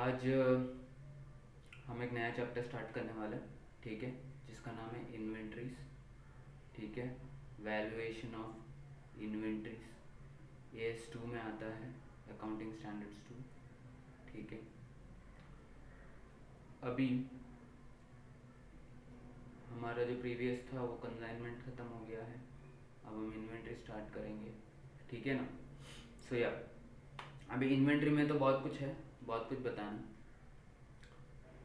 आज हम एक नया चैप्टर स्टार्ट करने वाले हैं, ठीक है, जिसका नाम है इन्वेंट्रीज। ठीक है, वैल्यूएशन ऑफ इन्वेंट्रीज। AS2 में आता है, अकाउंटिंग स्टैंडर्ड्स 2। ठीक है, अभी हमारा जो प्रीवियस था वो कंसाइनमेंट ख़त्म हो गया है। अब हम इन्वेंट्री स्टार्ट करेंगे, ठीक है ना। सो या अभी इन्वेंट्री में तो बहुत कुछ है, बहुत कुछ बताना।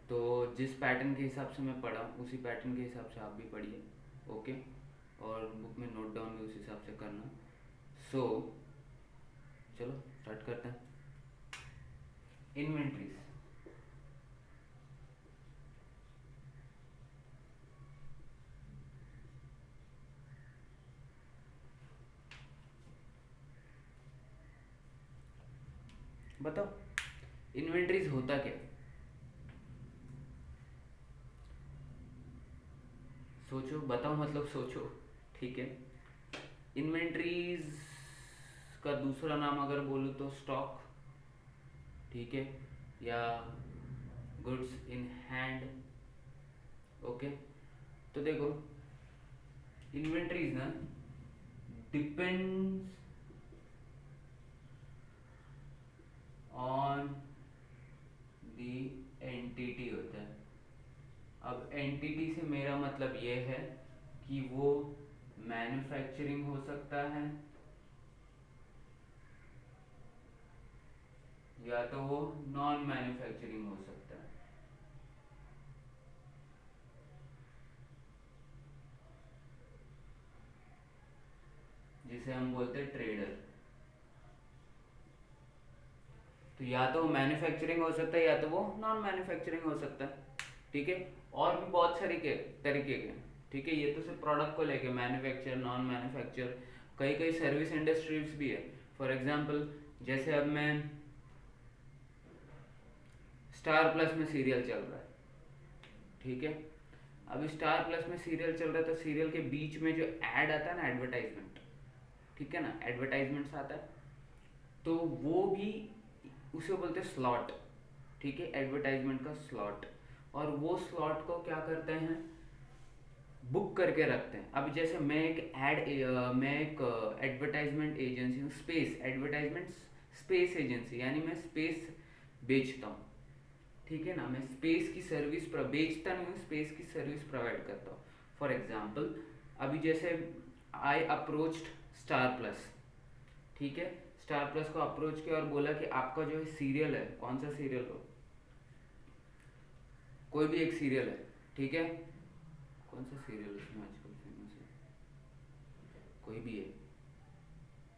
तो जिस पैटर्न के हिसाब से मैं पढ़ा उसी पैटर्न के हिसाब से आप भी पढ़िए, ओके। और बुक में नोट डाउन भी उस हिसाब से करना। सो चलो स्टार्ट करते हैं। इन्वेंट्रीज, बताओ इन्वेंट्रीज होता क्या। सोचो, बताओ मतलब सोचो, ठीक है। इन्वेंट्रीज का दूसरा नाम अगर बोलूँ तो स्टॉक, ठीक है, या गुड्स इन हैंड, ओके। तो देखो इन्वेंट्रीज ना डिपेंड्स ऑन दी एंटिटी होता है। अब एंटिटी से मेरा मतलब ये है कि वो मैन्युफैक्चरिंग हो सकता है या तो वो नॉन मैन्युफैक्चरिंग हो सकता है। जिसे हम बोलते हैं ट्रेडर। तो या तो मैन्युफैक्चरिंग हो सकता है या तो वो नॉन मैन्युफैक्चरिंग हो सकता है, ठीक है। और भी बहुत सारे तरीके के, ठीक है। ये तो सिर्फ प्रोडक्ट को लेके मैन्युफैक्चर, नॉन मैन्युफैक्चर, कई कई सर्विस इंडस्ट्रीज भी है। फॉर एग्जांपल जैसे अब मैं स्टार प्लस में सीरियल चल रहा है, ठीक है। अब स्टार प्लस में सीरियल चल रहा है तो सीरियल के बीच में जो ऐड आता है ना, एडवर्टाइजमेंट, ठीक है ना, एडवर्टाइजमेंट्स आता है, तो वो भी उसे बोलते हैं स्लॉट, ठीक है, एडवर्टाइजमेंट का स्लॉट। और वो स्लॉट को क्या करते हैं, बुक करके रखते हैं। अब जैसे मैं एक एडवर्टाइजमेंट एजेंसी हूँ, स्पेस एडवर्टाइजमेंट स्पेस एजेंसी, यानी मैं स्पेस बेचता हूँ, ठीक है ना। मैं स्पेस की सर्विस बेचता नहीं हूँ, स्पेस की सर्विस प्रोवाइड करता हूँ। फॉर एग्जाम्पल अभी जैसे आई अप्रोच्ड स्टार प्लस, ठीक है, स्टार प्लस को अप्रोच किया और बोला कि आपका जो है सीरियल है, कौन सा सीरियल हो, कोई भी एक सीरियल है, ठीक है, कौन सा सीरियल उसमें आजकल फेमस है, कोई भी है,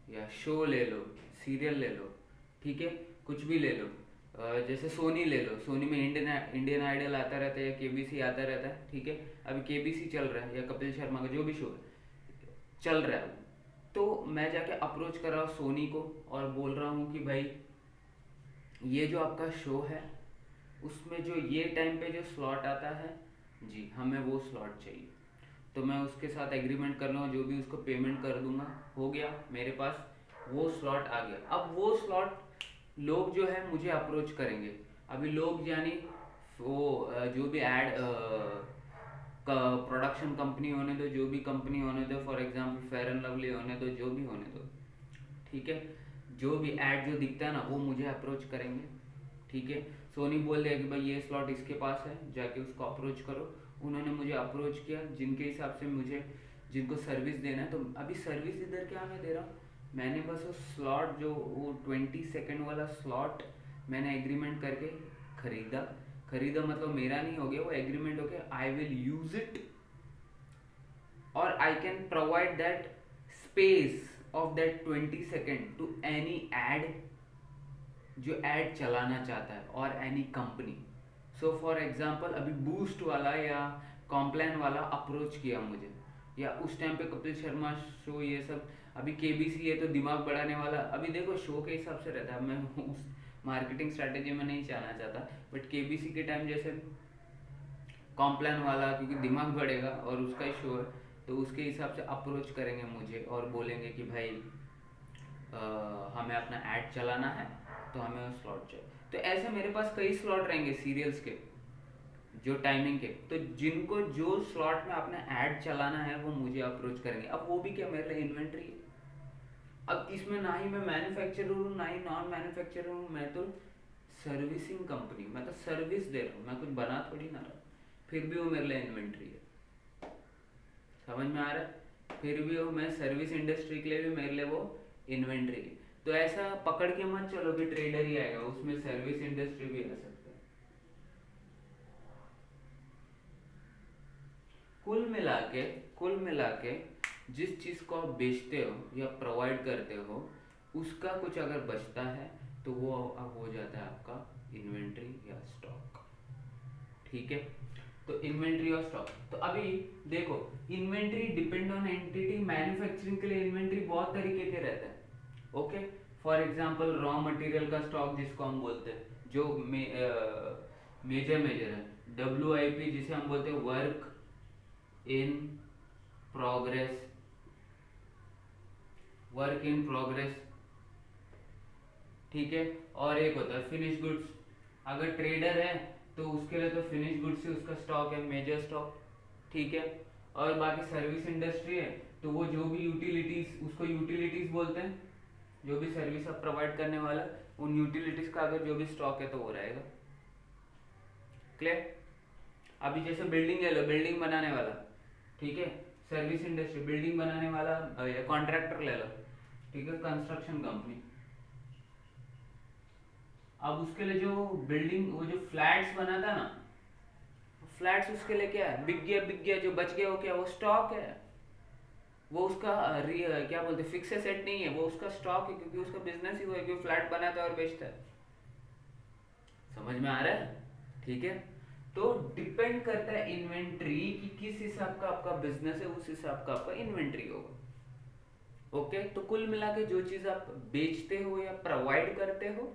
या शो ले लो, सीरियल ले लो, ठीक है, कुछ भी ले लो। जैसे सोनी ले लो, सोनी में इंडियन आइडल आता रहता है या केबीसी आता रहता है, ठीक है। अभी केबीसी चल रहा है या कपिल शर्मा का जो भी शो है चल रहा है, तो मैं जाके अप्रोच कर रहा हूँ सोनी को और बोल रहा हूँ कि भाई ये जो आपका शो है उसमें जो ये टाइम पे जो स्लॉट आता है जी, हमें वो स्लॉट चाहिए। तो मैं उसके साथ एग्रीमेंट कर लूँगा, जो भी उसको पेमेंट कर दूंगा, हो गया, मेरे पास वो स्लॉट आ गया। अब वो स्लॉट लोग जो है मुझे अप्रोच करेंगे। अभी लोग यानी वो जो भी एड प्रोडक्शन कंपनी होने दो, जो भी कंपनी होने दो, for example fair and lovely होने दो, जो भी होने दो, ठीक है, जो भी ऐड जो दिखता है ना वो मुझे अप्रोच करेंगे, ठीक है। सोनी बोल दिया कि भाई ये स्लॉट इसके पास है, जाके उसको अप्रोच करो। उन्होंने मुझे अप्रोच किया, जिनके हिसाब से मुझे जिनको सर्विस देना है, तो अभी सर्विस इधर क्या मैं दे रहा हूँ, मैंने बस वो स्लॉट जो वो 20 सेकेंड वाला स्लॉट मैंने एग्रीमेंट करके खरीदा मतलब मेरा नहीं हो गया, वो एग्रीमेंट हो गया, आई विल यूज इट और I can provide that space of that 20 second to any ad जो एड चलाना चाहता है और any company. So for example अभी बूस्ट वाला या कॉम्प्लान वाला अप्रोच किया मुझे, या उस टाइम पे कपिल शर्मा शो ये सब, अभी केबीसी है तो दिमाग बढ़ाने वाला, अभी देखो शो के हिसाब से रहता है, मैं उस मार्केटिंग स्ट्रैटेजी में नहीं जाना चाहता, बट केबीसी के टाइम जैसे कॉम्प्लान वाला, क्योंकि दिमाग बढ़ेगा और उसका ही शो है, तो उसके हिसाब से अप्रोच करेंगे मुझे और बोलेंगे कि भाई हमें अपना ऐड चलाना है तो हमें स्लॉट चाहिए। तो ऐसे मेरे पास कई स्लॉट रहेंगे सीरियल्स के, जो टाइमिंग के, तो जिनको जो स्लॉट में आपने ऐड चलाना है वो मुझे अप्रोच करेंगे। अब वो भी क्या, मेरे लिए इन्वेंट्री है। अब इसमें ना ही मैं मैन्युफैक्चरर हूँ ना ही नॉन मैन्युफैक्चरर हूँ, मैं तो सर्विसिंग कंपनी, मैं तो सर्विस दे रहा हूँ, मैं कुछ बना थोड़ी ना रहा, फिर भी वो मेरे लिए इन्वेंट्री है। समझ में आ रहा है? फिर भी वो, मैं सर्विस इंडस्ट्री के लिए भी मेरे लिए वो इन्वेंट्री है। तो ऐसा पकड़ के मत चलो कि ट्रेडर ही आएगा, उसमें सर्विस इंडस्ट्री भी आ सकता है। कुल मिला के जिस चीज को आप बेचते हो या प्रोवाइड करते हो, उसका कुछ अगर बचता है तो वो अब हो जाता है आपका इन्वेंट्री या स्टॉक। ठीक है, तो इन्वेंट्री और स्टॉक। तो अभी देखो, inventory depend on entity. Manufacturing के लिए इन्वेंट्री बहुत तरीके के रहता है। Okay, for example raw material का स्टॉक जिसको हम बोलते हैं, जो मेजर है, WIP जिसे हम बोलते हैं, वर्क इन प्रोग्रेस, ठीक है। और एक होता है फिनिश गुड्स। अगर ट्रेडर है तो उसके लिए तो फिनिश गुड्स से उसका स्टॉक है, मेजर स्टॉक, ठीक है। और बाकी सर्विस इंडस्ट्री है तो वो जो भी यूटिलिटीज, उसको यूटिलिटीज बोलते हैं, जो भी सर्विस आप प्रोवाइड करने वाला, उन यूटिलिटीज का अगर जो भी स्टॉक है तो वो रहेगा। क्लियर? अभी जैसे बिल्डिंग ले लो, बिल्डिंग बनाने वाला, ठीक है, सर्विस इंडस्ट्री, बिल्डिंग बनाने वाला या कॉन्ट्रैक्टर ले लो, ठीक है, कंस्ट्रक्शन कंपनी। अब उसके लिए जो बिल्डिंग, वो जो फ्लैट्स बनाता ना, फ्लैट्स उसके लिए क्या है, बिक गया, जो बच गया वो क्या, वो स्टॉक है। वो उसका क्या बोलते हैं, फिक्स एसेट नहीं है, वो उसका स्टॉक है, क्योंकि उसका बिजनेस ही वो है कि फ्लैट बनाता है और बेचता है। समझ में आ रहा है? ठीक है, तो डिपेंड करता है इन्वेंट्री कि किस हिसाब का आपका बिजनेस है, उस हिसाब का आपका इन्वेंट्री होगा। ओके, तो कुल मिला के जो चीज आप बेचते हो या प्रोवाइड करते हो,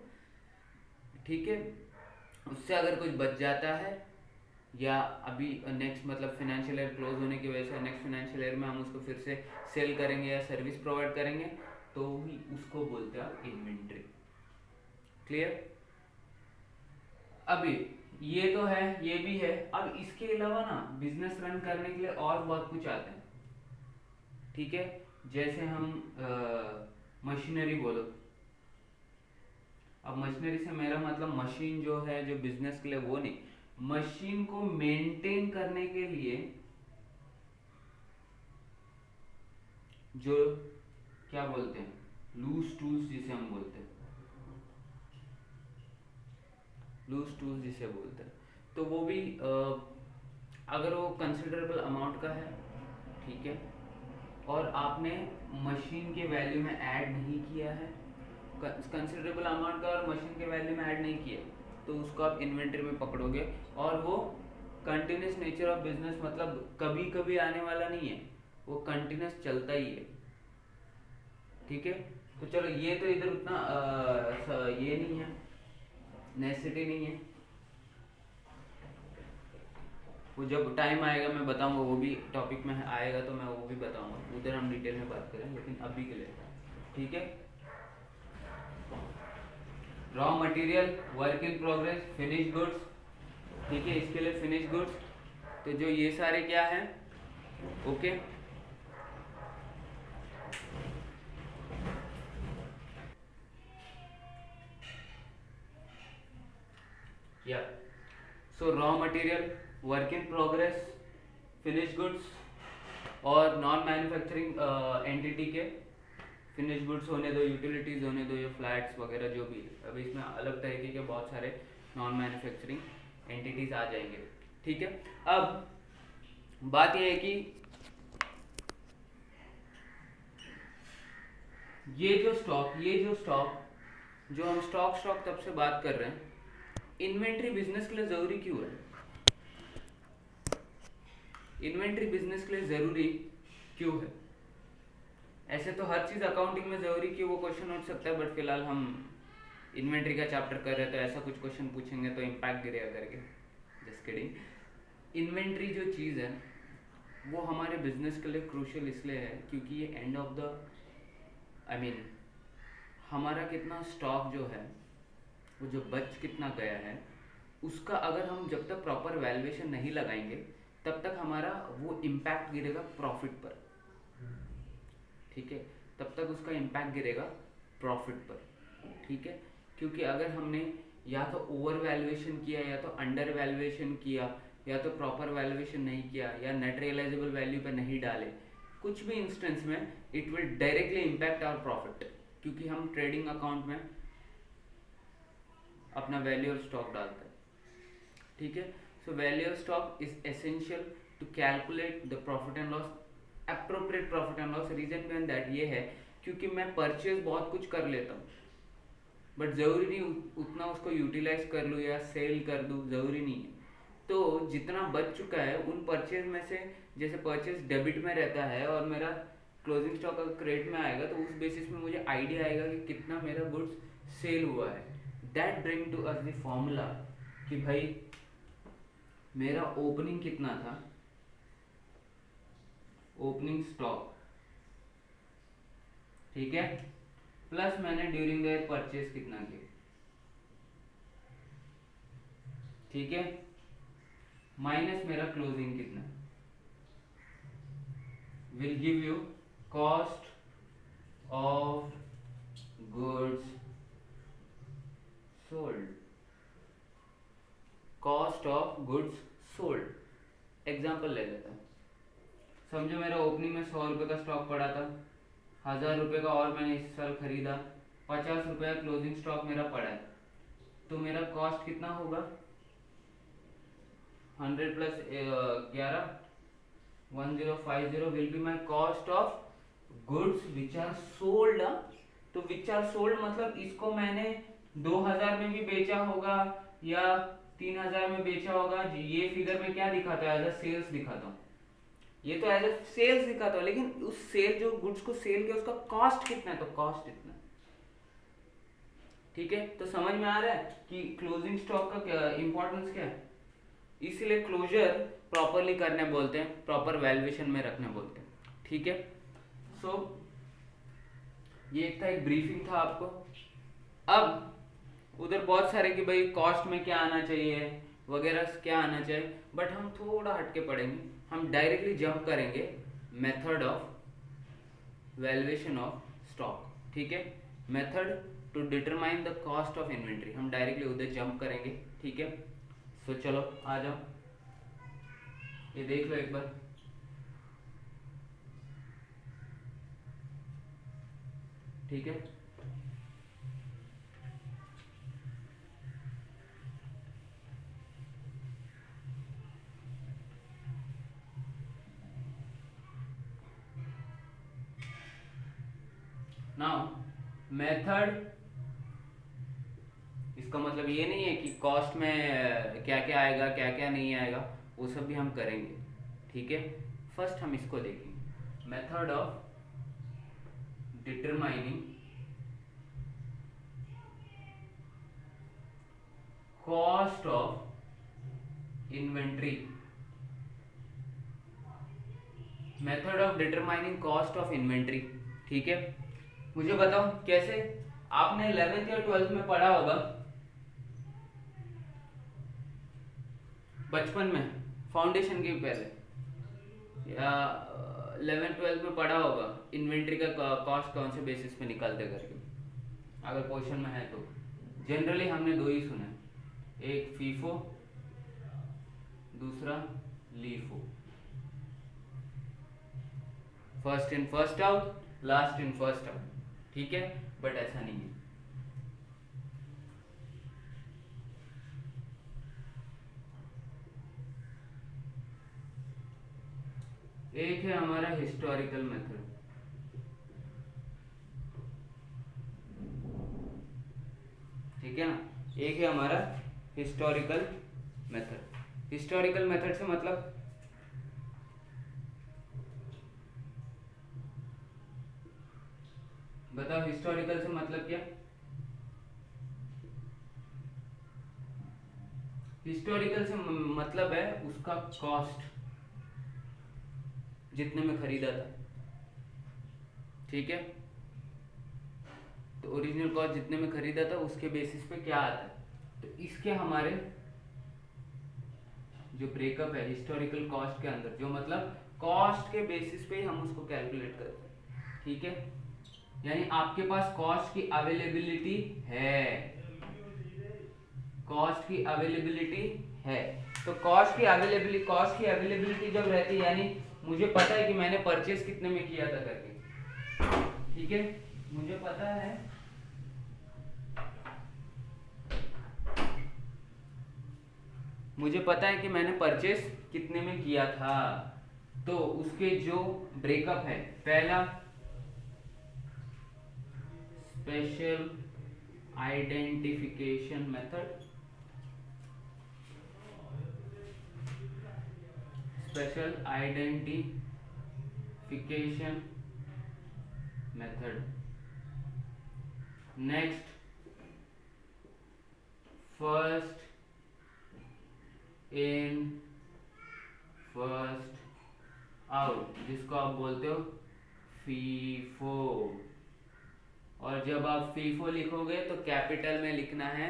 ठीक है, उससे अगर कुछ बच जाता है, या अभी नेक्स्ट मतलब फाइनेंशियल ईयर क्लोज होने की वजह से नेक्स्ट फाइनेंशियल ईयर में हम उसको फिर से सेल करेंगे या सर्विस प्रोवाइड करेंगे, तो ही उसको बोलते हैं इन्वेंट्री। क्लियर? अभी ये तो है, ये भी है। अब इसके अलावा ना बिजनेस रन करने के लिए और बहुत कुछ आता है, ठीक है। जैसे हम मशीनरी बोलो। अब मशीनरी से मेरा मतलब मशीन जो है, जो बिजनेस के लिए, वो नहीं, मशीन को मेंटेन करने के लिए जो क्या बोलते हैं, लूज टूल्स जिसे हम बोलते हैं, तो वो भी अगर वो कंसिडरेबल अमाउंट का है, ठीक है, और आपने मशीन के वैल्यू में ऐड नहीं किया है, कंसिडरेबल अमाउंट का और मशीन के वैल्यू में ऐड नहीं किया, तो उसको आप इन्वेंटरी में पकड़ोगे। और वो कंटिन्यूस नेचर ऑफ बिजनेस, मतलब कभी कभी आने वाला नहीं है, वो कंटिन्यूस चलता ही है। ठीक है, तो चलो ये तो इधर उतना ये नहीं है, नेसेसिटी नहीं है, वो जब टाइम आएगा मैं बताऊंगा, वो भी टॉपिक में आएगा तो मैं वो भी बताऊंगा, उधर हम डिटेल में बात करें, लेकिन अभी के लिए ठीक है। Raw material, work in progress, finish goods, ठीक है, इसके लिए फिनिश गुड्स, तो जो ये सारे क्या हैं, ओके। या सो raw material, work in progress, finish goods, और नॉन मैन्युफैक्चरिंग एंटिटी के फिनिश गुड्स होने दो, यूटिलिटीज होने दो, या फ्लैट्स वगैरह जो भी है। अभी इसमें अलग तरीके के बहुत सारे नॉन मैन्युफैक्चरिंग एंटिटीज आ जाएंगे, ठीक है। अब बात यह है कि ये जो स्टॉक जो हम स्टॉक तब से बात कर रहे हैं, इन्वेंट्री बिजनेस के लिए जरूरी क्यों है? इन्वेंट्री बिजनेस के लिए जरूरी क्यों है? ऐसे तो हर चीज अकाउंटिंग में जरूरी क्यों, वो क्वेश्चन उठ सकता है, बट फिलहाल हम इन्वेंट्री का चैप्टर कर रहे हैं, तो ऐसा कुछ क्वेश्चन पूछेंगे तो इम्पैक्ट गिरेगा करके, जस्ट किडिंग। इन्वेंट्री जो चीज़ है वो हमारे बिजनेस के लिए क्रूशियल इसलिए है क्योंकि ये एंड ऑफ द, हमारा कितना स्टॉक जो है वो जो बच कितना गया है उसका अगर हम जब तक प्रॉपर वैल्यूएशन नहीं लगाएंगे तब तक हमारा वो इम्पैक्ट गिरेगा प्रॉफिट पर, ठीक है, तब तक उसका इम्पैक्ट गिरेगा प्रॉफिट पर, ठीक है। क्योंकि अगर हमने या तो ओवर वैल्यूएशन किया या तो अंडर वैल्यूएशन किया या तो प्रॉपर वैल्यूएशन नहीं किया या नेट रियलाइजेबल वैल्यू पे नहीं डाले, कुछ भी इंस्टेंस में it will directly impact our profit, क्योंकि हम ट्रेडिंग अकाउंट में अपना वैल्यू और स्टॉक डालते हैं, ठीक है। So value of stock is essential to calculate the profit and loss, appropriate profit and loss. Reason behind that ये है क्योंकि मैं परचेज बहुत कुछ कर लेता हूँ बट ज़रूरी नहीं उतना उसको यूटिलाइज कर लूँ या सेल कर दूँ, ज़रूरी नहीं है। तो जितना बच चुका है उन परचेज में से, जैसे परचेज डेबिट में रहता है और मेरा क्लोजिंग स्टॉक अगर क्रेडिट में आएगा तो उस बेसिस में मुझे आइडिया आएगा कि कितना मेरा गुड्स सेल हुआ है। That bring to us the formula कि भाई मेरा ओपनिंग कितना था, ओपनिंग स्टॉक, ठीक है, प्लस मैंने ड्यूरिंग द परचेज कितना किया, ठीक है, माइनस मेरा क्लोजिंग कितना, will give you cost of goods sold, cost of goods sold. Example ले लेता हूँ, समझो मेरा ओपनिंग में 100 रुपये का स्टॉक पड़ा था, 1000 रुपये का और मैंने इस साल खरीदा, 50 रुपये का क्लोजिंग स्टॉक मेरा पड़ा है, तो मेरा कॉस्ट कितना होगा, 100 plus 11 1050 will be my cost of goods which are sold. तो विच आर सोल्ड मतलब इसको मैंने 2000 में भी बेचा होगा या 3000 में बेचा होगा, ये फिगर में क्या दिखाता है, एज अ सेल्स दिखाता हूँ, ये तो एज अ सेल्स दिखाता हूँ, लेकिन उस सेल जो गुड्स को सेल किया उसका कॉस्ट कितना है, तो कॉस्ट इतना, ठीक है। तो समझ में आ रहा है कि क्लोजिंग स्टॉक का इंपॉर्टेंस क्या है, इसीलिए क्लोजर प्रॉपरली करने बोलते हैं, प्रॉपर वैल्यूएशन में रखने बोलते हैं, ठीक है। सो ये एक था, एक ब्रीफिंग था आपको। अब उधर बहुत सारे कि भाई कॉस्ट में क्या आना चाहिए वगैरह क्या आना चाहिए, बट हम थोड़ा हटके पढ़ेंगे, हम डायरेक्टली जंप करेंगे method of valuation of stock, ठीक है, method to determine the cost of inventory, हम डायरेक्टली उधर जंप करेंगे, ठीक है। सो चलो आ जाओ, ये देख लो एक बार, ठीक है। नाउ मेथड, इसका मतलब ये नहीं है कि कॉस्ट में क्या क्या आएगा क्या क्या नहीं आएगा, वो सब भी हम करेंगे, ठीक है। फर्स्ट हम इसको देखेंगे, method of determining cost of inventory, method of determining cost of inventory, ठीक है। मुझे बताओ कैसे, आपने 11th या 12th में पढ़ा होगा बचपन में, फाउंडेशन के पहले या 11th-12th में पढ़ा होगा इन्वेंट्री का कॉस्ट कौन से बेसिस पे निकालते करके, अगर क्वेश्चन में है तो। जनरली हमने दो ही सुना है, एक फीफो, दूसरा LIFO, first in first out, last in first out, ठीक है, बट ऐसा नहीं है। एक है हमारा हिस्टोरिकल मेथड, ठीक है ना, एक है हमारा हिस्टोरिकल मेथड। हिस्टोरिकल मेथड से मतलब बताओ, हिस्टोरिकल से मतलब क्या, हिस्टोरिकल से मतलब है उसका कॉस्ट जितने में खरीदा था, ठीक है। तो ओरिजिनल कॉस्ट जितने में खरीदा था उसके बेसिस पे क्या आता है, तो इसके हमारे जो ब्रेकअप है हिस्टोरिकल कॉस्ट के अंदर, जो मतलब कॉस्ट के बेसिस पे ही हम उसको कैलकुलेट करते हैं, ठीक है। यानी आपके पास कॉस्ट की अवेलेबिलिटी है, कॉस्ट की अवेलेबिलिटी है, तो कॉस्ट की अवेलेबिलिटी जब रहती है, यानी मुझे पता है कि मैंने परचेस कितने में किया था करके, ठीक है, मुझे पता है कि मैंने परचेस कितने में किया था, तो उसके जो ब्रेकअप है, पहला special identification method, special identification method, next first in first out, जिसको आप बोलते हो फीफो, और जब आप फीफो लिखोगे तो कैपिटल में लिखना है,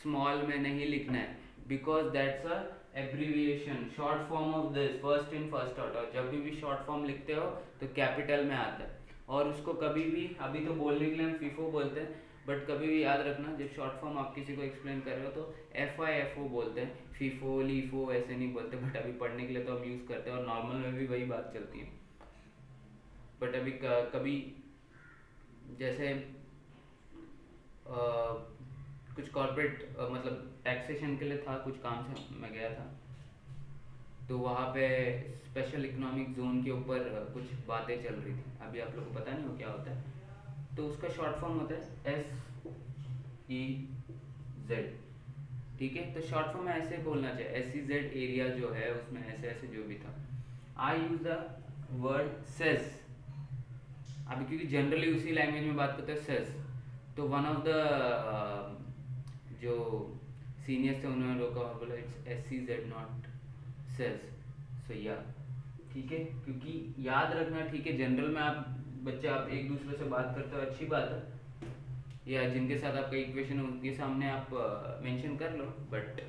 स्मॉल में नहीं लिखना है, because that's a abbreviation, short form of this first in first out, और जब भी शॉर्ट फॉर्म लिखते हो तो कैपिटल में आता है, और उसको कभी भी, अभी तो बोलने के लिए हम फीफो बोलते हैं, बट कभी भी याद रखना जब शॉर्ट फॉर्म आप किसी को एक्सप्लेन कर रहे हो तो FIFO बोलते हैं, फीफो लीफो ऐसे नहीं बोलते, बट अभी पढ़ने के लिए तो हम यूज़ करते हैं, और नॉर्मल में भी वही बात चलती है, बट अभी कभी जैसे कुछ कॉर्पोरेट मतलब टैक्सेशन के लिए था, कुछ काम से मैं गया था, तो वहाँ पे स्पेशल इकोनॉमिक जोन के ऊपर कुछ बातें चल रही थी, अभी आप लोगों को पता नहीं हो क्या होता है, तो उसका शॉर्ट फॉर्म होता है SEZ, ठीक है, तो शॉर्ट फॉर्म में ऐसे बोलना चाहिए, SEZ एरिया जो है उसमें ऐसे ऐसे जो भी था, आई यूज द वर्ड सेज, अभी क्योंकि जनरली उसी लैंग्वेज में बात करते हैं सेज, तो वन ऑफ द जो सीनियर्स थे उन्होंने रोका और बोला इट्स SEZ नॉट सेज, सो या ठीक है, क्योंकि याद रखना, ठीक है, जनरल में आप बच्चे आप एक दूसरे से बात करते हो, अच्छी बात है, या जिनके साथ आपका इक्वेशन है उनके सामने आप मेंशन कर लो, बट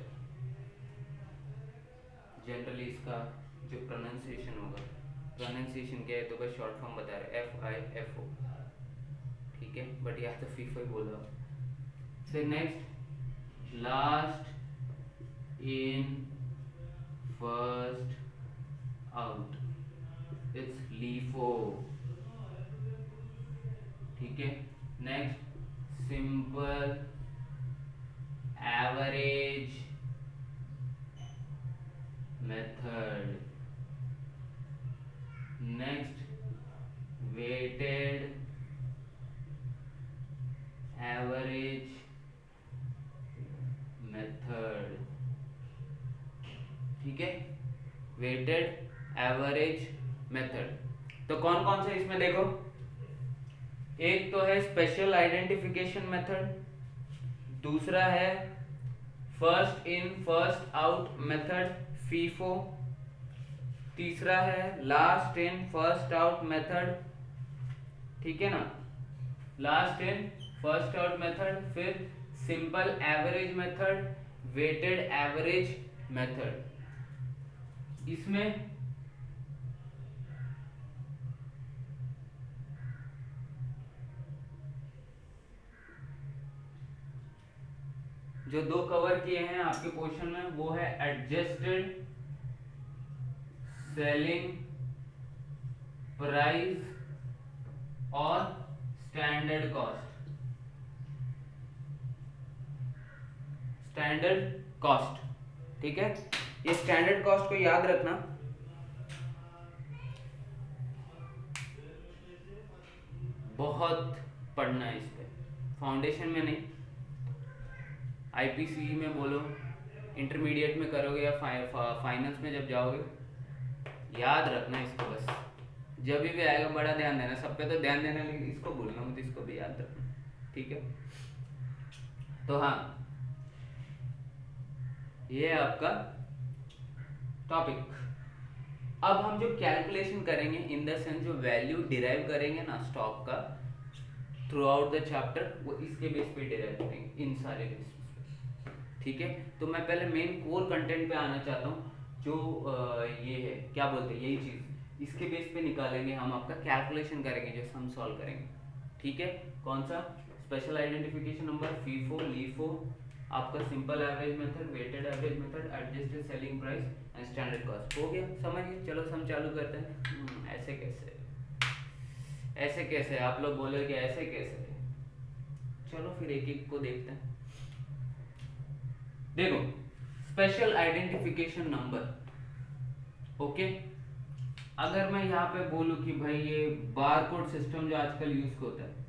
जनरली इसका जो प्रोनाउंसिएशन होगा, प्रोनाउंसिएशन क्या है तो बस शॉर्ट फॉर्म बता रहे FIFO, ठीक है, बट यहाँ तो फीफो ही बोल रहा हूँ। फिर next last in first out, it's LIFO, ठीक है, next simple average method, next weighted average method, ठीक है, वेटेड एवरेज मेथड, तो कौन कौन से इसमें देखो, एक तो है स्पेशल आइडेंटिफिकेशन मेथड, दूसरा है first in first out method FIFO, तीसरा है last in first out method, ठीक है ना, last in first out method, फिर simple average method, weighted average method, इसमें जो दो कवर किए हैं आपके क्वेश्चन में वो है एडजस्टेड सेलिंग प्राइस और स्टैंडर्ड कॉस्ट, स्टैंडर्ड कॉस्ट, ठीक है, ये स्टैंडर्ड कॉस्ट को याद रखना, बहुत पढ़ना है इस पे, फाउंडेशन में नहीं, IPC में बोलो, इंटरमीडिएट में करोगे या फाइनल्स में जब जाओगे, याद रखना इसको, बस जब भी आएगा बड़ा ध्यान देना, सब पे तो ध्यान देना, लेकिन इसको भूलना मत, इसको भी याद रखना, ठीक है। तो हाँ, ये है आपका टॉपिक। अब हम जो कैलकुलेशन करेंगे, इन द सेंस जो वैल्यू डिराइव करेंगे ना स्टॉक का, थ्रू आउट द चैप्टर वो इसके बेस पे डिराइव करेंगे, इन सारे बेस पे, ठीक है। तो मैं पहले मेन कोर कंटेंट पे आना चाहता हूँ, जो ये है क्या बोलते हैं, यही चीज़ इसके बेस पे निकालेंगे हम, आपका कैलकुलेशन करेंगे जो हम सॉल्व करेंगे, ठीक है। कौन सा? Special identification number, FIFO, LIFO, आपका simple average method, weighted average method, adjusted selling price and standard cost. हो गया, समझ गए? चलो हम चालू करते हैं। ऐसे कैसे, ऐसे कैसे? आप लोग बोले कि ऐसे कैसे? चलो फिर एक एक को देखते हैं। देखो, स्पेशल आइडेंटिफिकेशन नंबर, ओके। अगर मैं यहाँ पे बोलूं कि भाई ये बारकोड सिस्टम जो आजकल यूज होता है,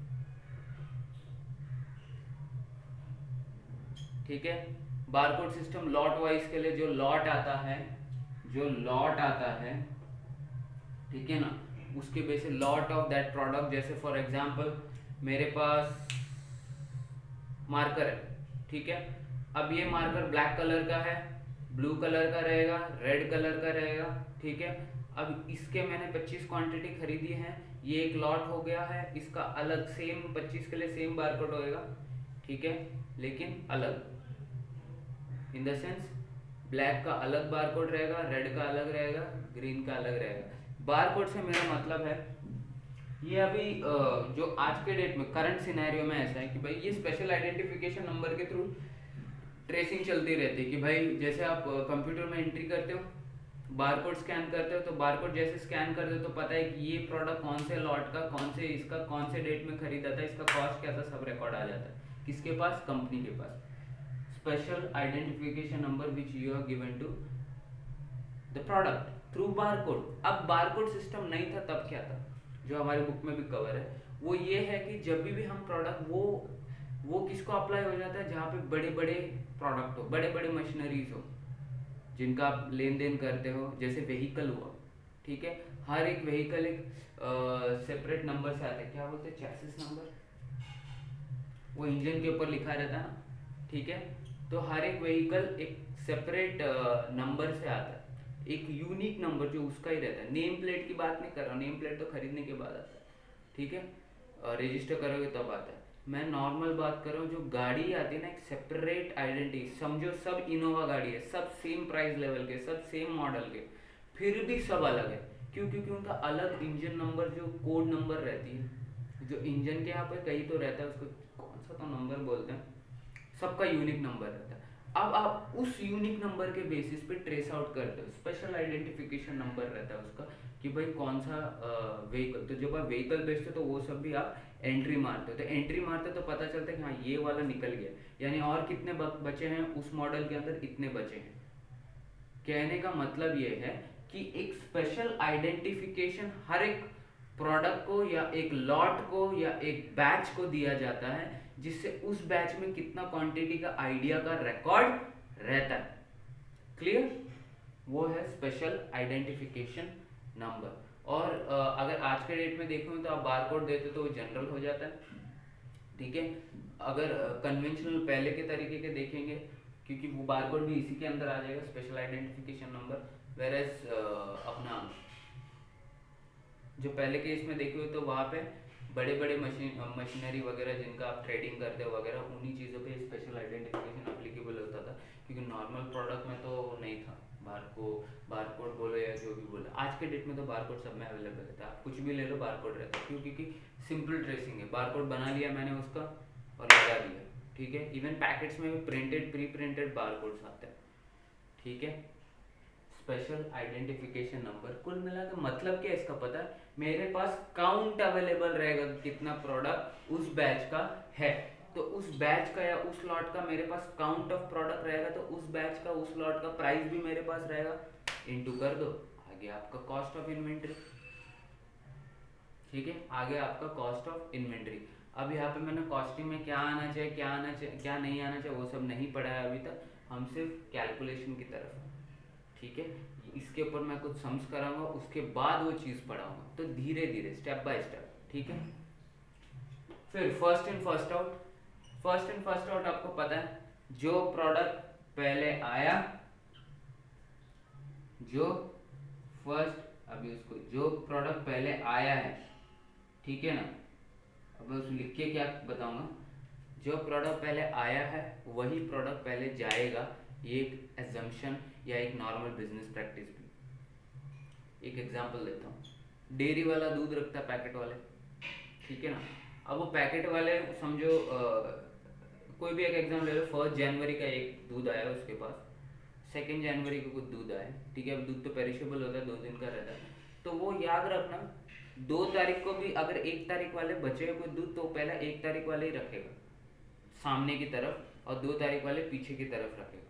ठीक है, बारकोड सिस्टम लॉट वाइज के लिए जो लॉट आता है, जो लॉट आता है, ठीक है ना, उसके basis lot of that product, जैसे फॉर एग्जांपल मेरे पास मार्कर है, ठीक है। अब ये मार्कर ब्लैक कलर का है, ब्लू कलर का रहेगा, रेड कलर का रहेगा, ठीक है। अब इसके मैंने 25 क्वांटिटी खरीदी है, ये एक लॉट हो गया है, इसका अलग सेम 25 के लिए सेम बारकोड होएगा, ठीक है, लेकिन अलग, इन द सेंस ब्लैक का अलग बारकोड रहेगा, रेड का अलग रहेगा, ग्रीन का अलग रहेगा। बारकोड से मेरा मतलब है ये अभी जो आज के डेट में करंट सिनेरियो में ऐसा है कि भाई ये स्पेशल आइडेंटिफिकेशन नंबर के थ्रू ट्रेसिंग चलती रहती है कि भाई जैसे आप कंप्यूटर में एंट्री करते हो, बारकोड स्कैन करते हो, तो बारकोड जैसे स्कैन करते हो तो पता है कि ये प्रोडक्ट कौन से लॉट का, कौन से इसका, कौन से डेट में खरीदा था, इसका कॉस्ट क्या था, सब रिकॉर्ड आ जाता है किसके पास? कंपनी के पास। Special identification number which you are given to the product through barcode. अब बारकोड सिस्टम नहीं था तब क्या था, जो हमारे बुक में भी कवर है, वो ये है कि जब भी हम प्रोडक्ट, वो किसको अप्लाई हो जाता है? जहाँ पे बड़े बड़े प्रोडक्ट हो, बड़े बड़े मशीनरीज हो जिनका आप लेन देन करते हो, जैसे व्हीकल हुआ, ठीक है, हर एक व्हीकल एक सेपरेट नंबर से आता है, क्या बोलते हैं, चैसिस नंबर, वो इंजन के ऊपर लिखा रहता है ना, ठीक है। तो हर एक व्हीकल एक सेपरेट नंबर से आता है, एक यूनिक नंबर जो उसका ही रहता है। नेम प्लेट की बात नहीं कर रहा हूँ, नेम प्लेट तो खरीदने के बाद आता है, ठीक है, रजिस्टर करोगे तब आता है। मैं नॉर्मल बात कर रहा हूँ, जो गाड़ी आती है ना, एक सेपरेट आइडेंटिटी, समझो सब इनोवा गाड़ी है, सब सेम प्राइस लेवल के, सब सेम मॉडल के, फिर भी सब अलग है। क्यों? क्योंकि उनका अलग इंजन नंबर, जो कोड नंबर रहती है, जो इंजन के यहाँ पे कहीं तो रहता है, उसको कौन सा तो नंबर बोलते हैं, सबका यूनिक नंबर रहता है। अब आप उस यूनिक नंबर के बेसिस पे ट्रेस आउट करते हो, स्पेशल आइडेंटिफिकेशन नंबर रहता है उसका, कि भाई कौन सा व्हीकल। तो जब आप व्हीकल बेचते हो तो वो सब भी आप एंट्री मारते हो, तो एंट्री मारते तो पता चलता है कि हाँ ये वाला निकल गया, यानी और कितने बचे हैं उस मॉडल के अंदर, इतने बचे हैं। कहने का मतलब ये है कि एक स्पेशल आइडेंटिफिकेशन हर एक प्रोडक्ट को या एक लॉट को या एक बैच को दिया जाता है, जिससे उस बैच में कितना क्वांटिटी का आइडिया का रिकॉर्ड रहता है। क्लियर? वो है स्पेशल आइडेंटिफिकेशन नंबर। और अगर आज के डेट में देखो तो आप बारकोड देते तो वो जनरल हो जाता है, ठीक है। अगर कन्वेंशनल पहले के तरीके के देखेंगे, क्योंकि वो बारकोड भी इसी के अंदर आ जाएगा, स्पेशल आइडेंटिफिकेशन नंबर। वेरएज अपना जो पहले के इसमें देखे हुए तो वहाँ पे बड़े बड़े मशीनरी वगैरह जिनका आप ट्रेडिंग करते हो वगैरह, उन्हीं चीज़ों पे स्पेशल आइडेंटिफिकेशन एप्लीकेबल होता था, क्योंकि नॉर्मल प्रोडक्ट में तो नहीं था। बारकोड बोलो या जो भी बोलो, आज के डेट में तो बारकोड सब में अवेलेबल रहता है, आप कुछ भी ले लो बारकोड रहता है। क्यों? क्योंकि सिंपल ट्रेसिंग है, बारकोड बना लिया मैंने उसका और लगा दिया, ठीक है। इवन पैकेट्स में भी प्रिंटेड प्री प्रिंटेड बारकोड्स आते हैं, ठीक है। स्पेशल आइडेंटिफिकेशन नंबर, कुल मिला के मतलब क्या है इसका पता है? मेरे पास काउंट अवेलेबल रहेगा कितना प्रोडक्ट उस बैच का है, तो उस बैच का या उस लॉट का मेरे पास काउंट ऑफ प्रोडक्ट रहेगा, तो उस बैच का उस लॉट का प्राइस भी मेरे पास रहेगा, इनटू कर दो, आगे आपका कॉस्ट ऑफ इन्वेंट्री, ठीक है, आगे आपका कॉस्ट ऑफ इन्वेंट्री। अब यहाँ पे मैंने कॉस्टिंग में क्या आना चाहिए, क्या आना चाहिए, क्या नहीं आना चाहिए, वो सब नहीं पढ़ा है अभी तक, हम सिर्फ कैलकुलेशन की तरफ, ठीक है। इसके ऊपर मैं कुछ सम्स कराऊंगा, उसके बाद वो चीज़ पढ़ाऊंगा, तो धीरे धीरे स्टेप बाय स्टेप, ठीक है। फिर first in first out. First in first out आपको पता है, जो प्रोडक्ट पहले आया, जो फर्स्ट, अभी उसको जो प्रोडक्ट पहले आया है, ठीक है ना, अब मैं उसमें लिख के क्या बताऊंगा, जो प्रोडक्ट पहले आया है वही प्रोडक्ट पहले जाएगा, ये एक एजम्पशन या एक नॉर्मल बिजनेस प्रैक्टिस भी। एक एग्जांपल देता हूँ, डेयरी वाला दूध रखता है पैकेट वाले, ठीक है ना। अब वो पैकेट वाले समझो कोई भी एक एग्जाम ले लो, 1 जनवरी का एक दूध आया उसके पास, 2 जनवरी को कुछ दूध आया, ठीक है। अब दूध तो पेरिशेबल होता है, 2 दिन का रहता है, तो वो याद रखना 2 तारीख को भी अगर 1 तारीख वाले बचे कोई दूध तो पहला 1 तारीख वाले ही रखेगा सामने की तरफ, और 2 तारीख वाले पीछे की तरफ रखेगा,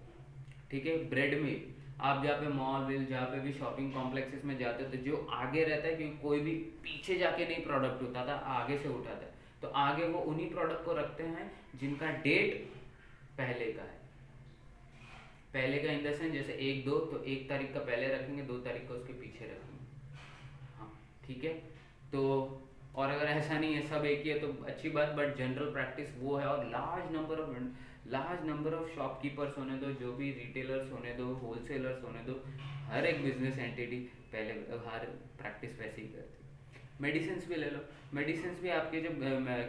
ठीक है। ब्रेड में आप जहाँ पे मॉल विल जहाँ पे भी शॉपिंग कॉम्प्लेक्सेस में जाते हो तो जो आगे रहता है, क्योंकि कोई भी पीछे जाके नहीं प्रोडक्ट उठाता, आगे से उठाता है, तो आगे वो उन्हीं प्रोडक्ट को रखते हैं जिनका डेट पहले का है। पहले का इन द सेंस जैसे 1-2, तो 1 तारीख का पहले रखेंगे, 2 तारीख का उसके पीछे रखेंगे, हाँ ठीक है। तो और अगर ऐसा नहीं है सब एक ही है तो अच्छी बात, बट जनरल प्रैक्टिस वो है। और लार्ज नंबर ऑफ शॉपकीपर्स होने दो, जो भी रिटेलर्स होने दो, होलसेलर्स होने दो, हर एक बिजनेस एंटिटी पहले हर प्रैक्टिस वैसे ही करती है। मेडिसिन भी ले लो, मेडिसिन भी आपके जब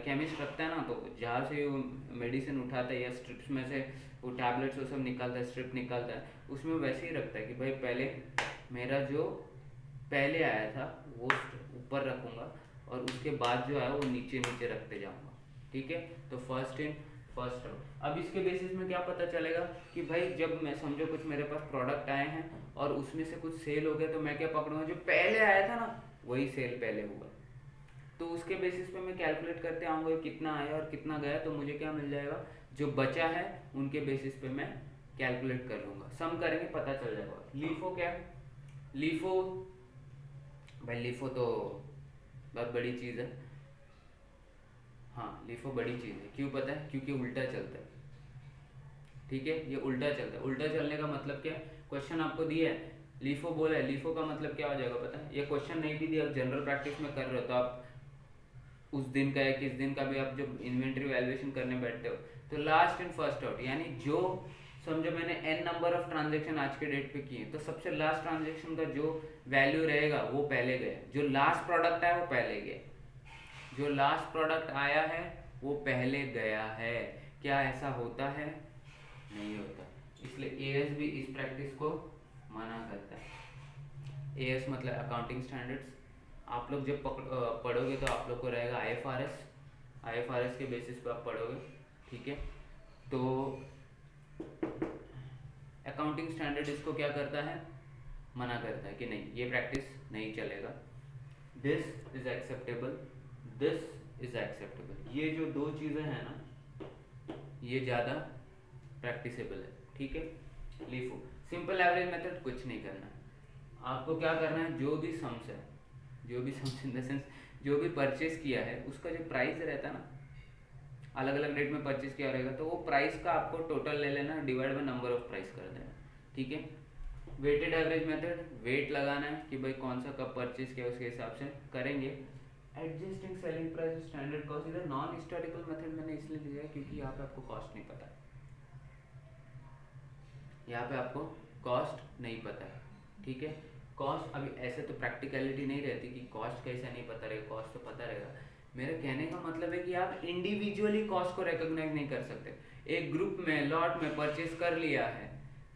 केमिस्ट रखता है ना, तो जहाँ से वो मेडिसिन उठाता है या स्ट्रिप्स में से वो टैबलेट्स वो सब निकालता है, स्ट्रिप निकालता है, उसमें वैसे ही रखता है कि भाई पहले मेरा जो पहले आया था वो ऊपर रखूँगा और उसके बाद जो आया वो नीचे नीचे रखते जाऊँगा, ठीक है। तो फर्स्ट इन फर्स्ट आउट। अब इसके बेसिस में क्या पता चलेगा कि भाई जब मैं समझो कुछ मेरे पास प्रोडक्ट आए हैं और उसमें से कुछ सेल हो गया, तो मैं क्या पकड़ूंगा, जो पहले आया था ना वही सेल पहले हुआ, तो उसके बेसिस पे मैं कैलकुलेट करते आऊँगा कितना आया और कितना गया, तो मुझे क्या मिल जाएगा, जो बचा है उनके बेसिस पे मैं कैलकुलेट कर लूँगा, सम करेंगे पता चल जाएगा। लीफो क्या है, लीफो भाई लीफो तो बहुत बड़ी चीज़ है, हाँ लीफो बड़ी चीज़ है, क्यों पता है, क्योंकि उल्टा चलता है, ठीक है। ये उल्टा चलता है, उल्टा चलने का मतलब क्या है, क्वेश्चन आपको दिया है लीफो बोला है, लीफो का मतलब क्या हो जाएगा पता है। ये क्वेश्चन नहीं भी दिया, आप जनरल प्रैक्टिस में कर रहे हो तो आप उस दिन का या किस दिन का भी आप जब इन्वेंट्री वैल्यूएशन करने बैठते हो तो लास्ट इन फर्स्ट आउट, यानी जो समझो मैंने n नंबर ऑफ ट्रांजेक्शन आज के डेट पे किए, तो सबसे लास्ट ट्रांजेक्शन का जो वैल्यू रहेगा वो पहले गया, जो लास्ट प्रोडक्ट आया वो पहले गया, जो लास्ट प्रोडक्ट आया है वो पहले गया है। क्या ऐसा होता है, नहीं होता, इसलिए एएस भी इस प्रैक्टिस को मना करता है। एएस मतलब अकाउंटिंग स्टैंडर्ड्स, आप लोग जब पढ़ोगे तो आप लोग को रहेगा आईएफआरएस के बेसिस पे आप पढ़ोगे, ठीक है। तो अकाउंटिंग स्टैंडर्ड इसको क्या करता है, मना करता है कि नहीं ये प्रैक्टिस नहीं चलेगा, this is acceptable, this is acceptable, ये जो दो चीज़ें हैं ना ये ज़्यादा प्रैक्टिसेबल है, ठीक है। लीफो सिंपल एवरेज मेथड कुछ नहीं करना है, आपको क्या करना है, जो भी सम्स है, जो भी सम्स इन द सेंस जो भी परचेस किया है उसका जो प्राइस रहता है ना, अलग अलग डेट में परचेस किया रहेगा तो वो प्राइस का आपको टोटल ले लेना, divide by number of price कर देना, ठीक है। वेटेड एवरेज मेथड, वेट लगाना है कि भाई कौन सा कब परचेस किया उसके हिसाब से करेंगे। Adjusting selling price standard cost, इधर नॉन हिस्टोरिकल मेथड मैंने इसलिए लिया है क्योंकि यहाँ पे आपको कॉस्ट नहीं पता है, यहाँ पे आपको कॉस्ट नहीं पता है, ठीक है। कॉस्ट अभी ऐसे तो प्रैक्टिकलिटी नहीं रहती कि कॉस्ट कैसा नहीं पता रहेगा, कॉस्ट तो पता रहेगा। मेरे कहने का मतलब है कि आप इंडिविजुअली कॉस्ट को रिकॉग्नाइज नहीं कर सकते, एक ग्रुप में लॉट में परचेस कर लिया है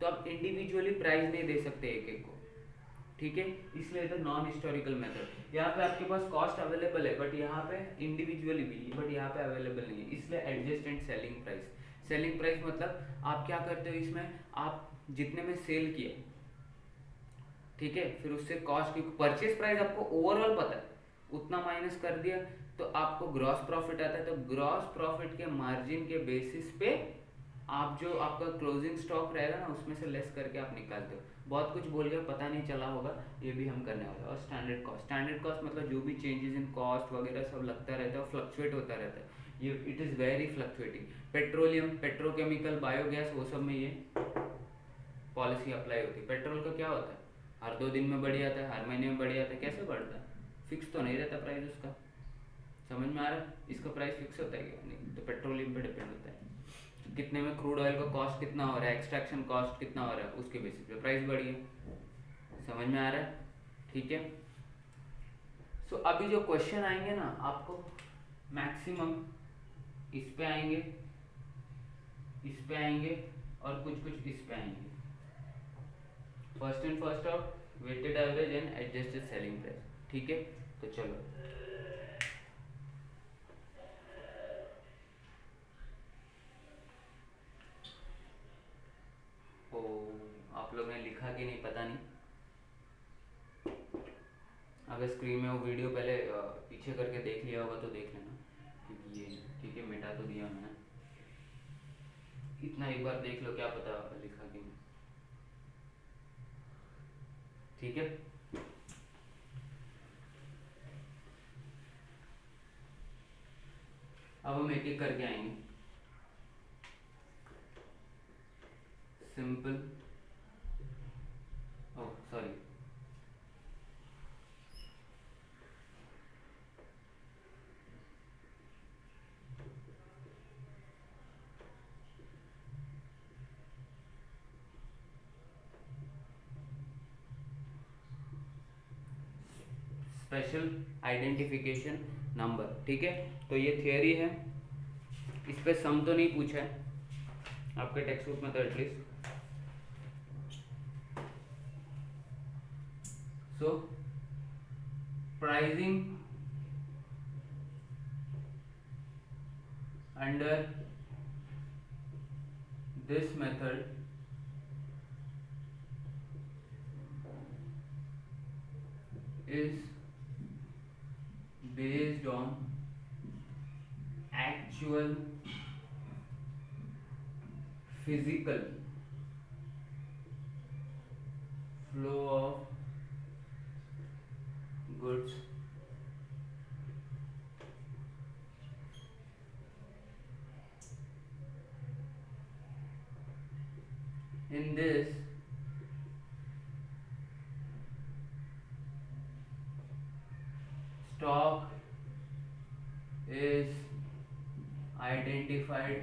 तो आप इंडिविजुअली प्राइस नहीं दे सकते एक एक को, ठीक है। इसलिए तो नॉन हिस्टोरिकल मेथड, यहाँ पे आपके पास कॉस्ट अवेलेबल है बट यहाँ पे इंडिविजुअली भी, बट यहाँ पे अवेलेबल नहीं है, इसलिए adjust and selling price. Selling price मतलब आप क्या करते हो इसमें, आप जितने में सेल किया, ठीक है, फिर उससे कॉस्ट की परचेस प्राइस आपको ओवरऑल पता है उतना माइनस कर दिया तो आपको ग्रॉस प्रॉफिट आता है, तो ग्रॉस प्रॉफिट के मार्जिन के बेसिस पे आप जो आपका क्लोजिंग स्टॉक रहेगा ना उसमें से लेस करके आप निकालते हो। बहुत कुछ बोल गया, पता नहीं चला होगा, ये भी हम करने वाले हैं। और स्टैंडर्ड कॉस्ट, स्टैंडर्ड कॉस्ट मतलब जो भी चेंजेस इन कॉस्ट वगैरह सब लगता रहता है, फ्लक्चुएट होता रहता है, ये it is very fluctuating. Petroleum, petrochemical, biogas वो सब में ये पॉलिसी अप्लाई होती है। पेट्रोल का क्या होता है, हर 2 दिन में बढ़ जाता है, हर महीने में बढ़ जाता है, कैसे बढ़ता है, फिक्स तो नहीं रहता प्राइस उसका, समझ में आ रहा है, इसका प्राइस फिक्स होता है क्या नहीं, तो पेट्रोलियम पे डिपेंड होता है कितने में क्रूड ऑयल का कॉस्ट कितना हो रहा है, एक्सट्रैक्शन कॉस्ट कितना हो रहा है, उसके बेसिस पे प्राइस बढ़ी है, समझ में आ रहा है, ठीक है। सो अभी जो क्वेश्चन आएंगे ना आपको मैक्सिमम इस पे आएंगे, इस पे आएंगे और कुछ कुछ इस पे आएंगे। First in first out, weighted average and adjusted selling price. ठीक है, तो चलो ओ आप लोग ने लिखा कि नहीं पता नहीं, अगर स्क्रीन में वो वीडियो पहले पीछे करके देख लिया होगा तो देख लेना, क्योंकि ये ठीक है मिटा तो दिया मैंने, इतना एक बार देख लो क्या पता लिखा कि नहीं। ठीक है, अब हम एक एक करके आएंगे। Simple, oh sorry, special identification number. ठीक है, तो ये थियरी है, इस पे सम तो नहीं पूछा है आपके टेक्स्ट बुक में तो at least. So pricing under this method is based on actual physical flow of goods in this stock is identified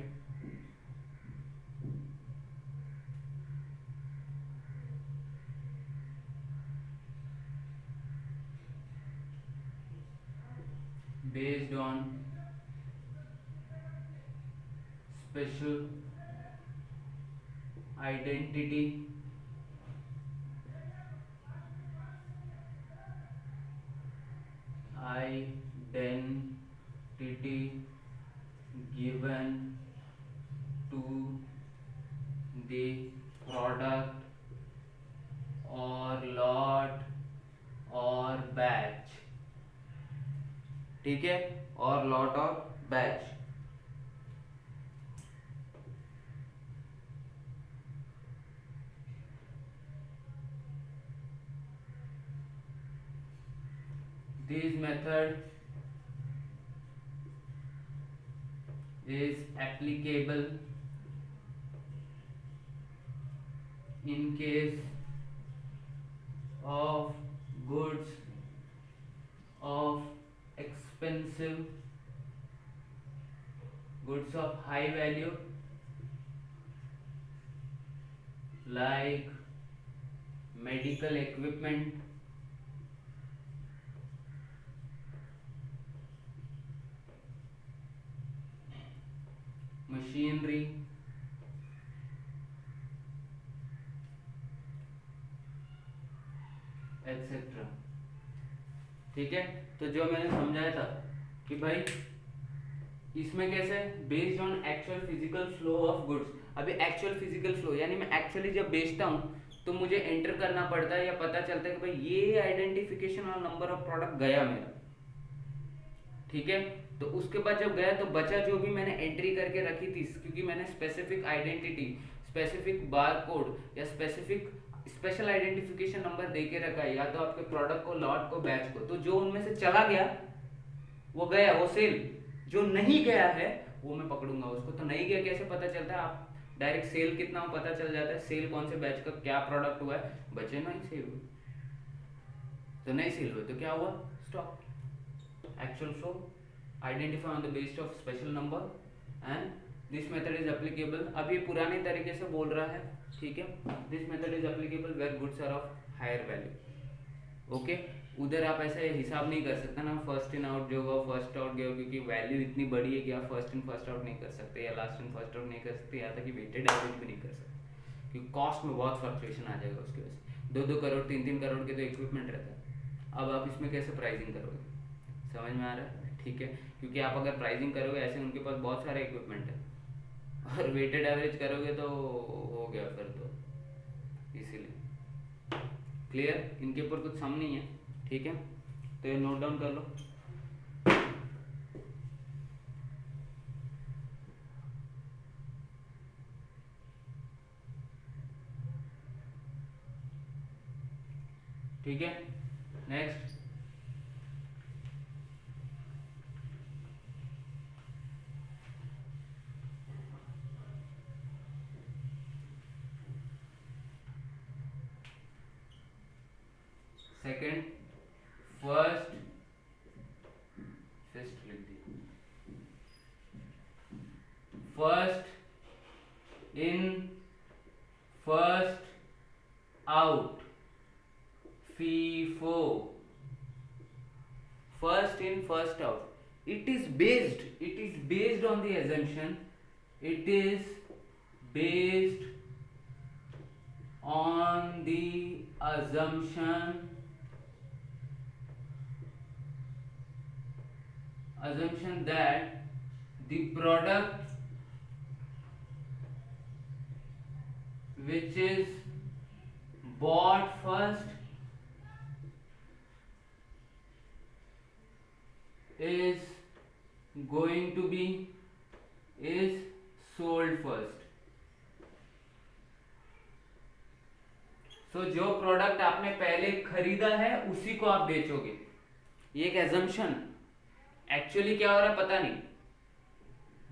based on special identity given to the product or lot or batch। ठीक है, और lot और batch. This method is applicable in case of goods of expensive, goods of high value like medical equipment, machinery, etc। ठीक है, तो जो मैंने समझाया था कि भाई इसमें कैसे based on actual physical flow of goods. अभी एक्चुअल फिजिकल फ्लो यानी मैं एक्चुअली जब बेचता हूँ तो मुझे एंटर करना पड़ता है या पता चलता है कि भाई ये आइडेंटिफिकेशन और नंबर ऑफ प्रोडक्ट गया मेरा। ठीक है, तो उसके बाद जब गया तो बचा जो भी मैंने एंट्री करके रखी थी, क्योंकि मैंने specific identity, specific bar code या स्पेसिफिक स्पेशल आइडेंटिफिकेशन नंबर दे के रखा है, या तो आपके प्रोडक्ट को, लॉट को, बैच को। तो जो उनमें से चला गया वो गया, वो सेल। जो नहीं गया है वो मैं पकड़ूंगा उसको। तो नहीं गया कैसे पता चलता है? आप डायरेक्ट सेल कितना हो पता चल जाता है, सेल कौन से बैच का क्या प्रोडक्ट हुआ है, बचे नहीं सेल हुए। तो नहीं सेल हुए तो क्या हुआ? Stock. Actual flow identify on the based of special number and this method is applicable. अब ये पुराने तरीके से बोल रहा है, ठीक है। This method is applicable where goods are of higher value. Okay, उधर आप ऐसा हिसाब नहीं कर सकते ना, फर्स्ट इन आउट जो होगा फर्स्ट आउट गया, क्योंकि वैल्यू इतनी बड़ी है कि आप फर्स्ट इन फर्स्ट आउट नहीं कर सकते, या लास्ट इन फर्स्ट आउट नहीं कर सकते, या तक कि वेटेड एवरेज भी नहीं कर सकते, क्योंकि कॉस्ट में बहुत फ्लक्चुएशन आ जाएगा उसकी वजह से। 2-2 करोड़ 3-3 करोड़ के तो इक्विपमेंट रहता है। अब आप इसमें कैसे प्राइसिंग करोगे, समझ में आ रहा है? ठीक है, क्योंकि आप अगर प्राइसिंग करोगे ऐसे, उनके पास बहुत सारे इक्विपमेंट है, और वेटेड एवरेज करोगे तो हो गया फिर तो, इसीलिए। क्लियर? इनके ऊपर कुछ सम नहीं है, ठीक है, तो ये नोट डाउन कर लो। ठीक है, नेक्स्ट। सेकंड, फर्स्ट लिख दी, first in first out, FIFO, first in first out. It is based on the assumption, it is based on the assumption that the product which is bought first is going to be is sold first. So जो product आपने पहले खरीदा है उसी को आप बेचोगे, ये एक एजम्पशन। एक्चुअली क्या हो रहा है पता नहीं,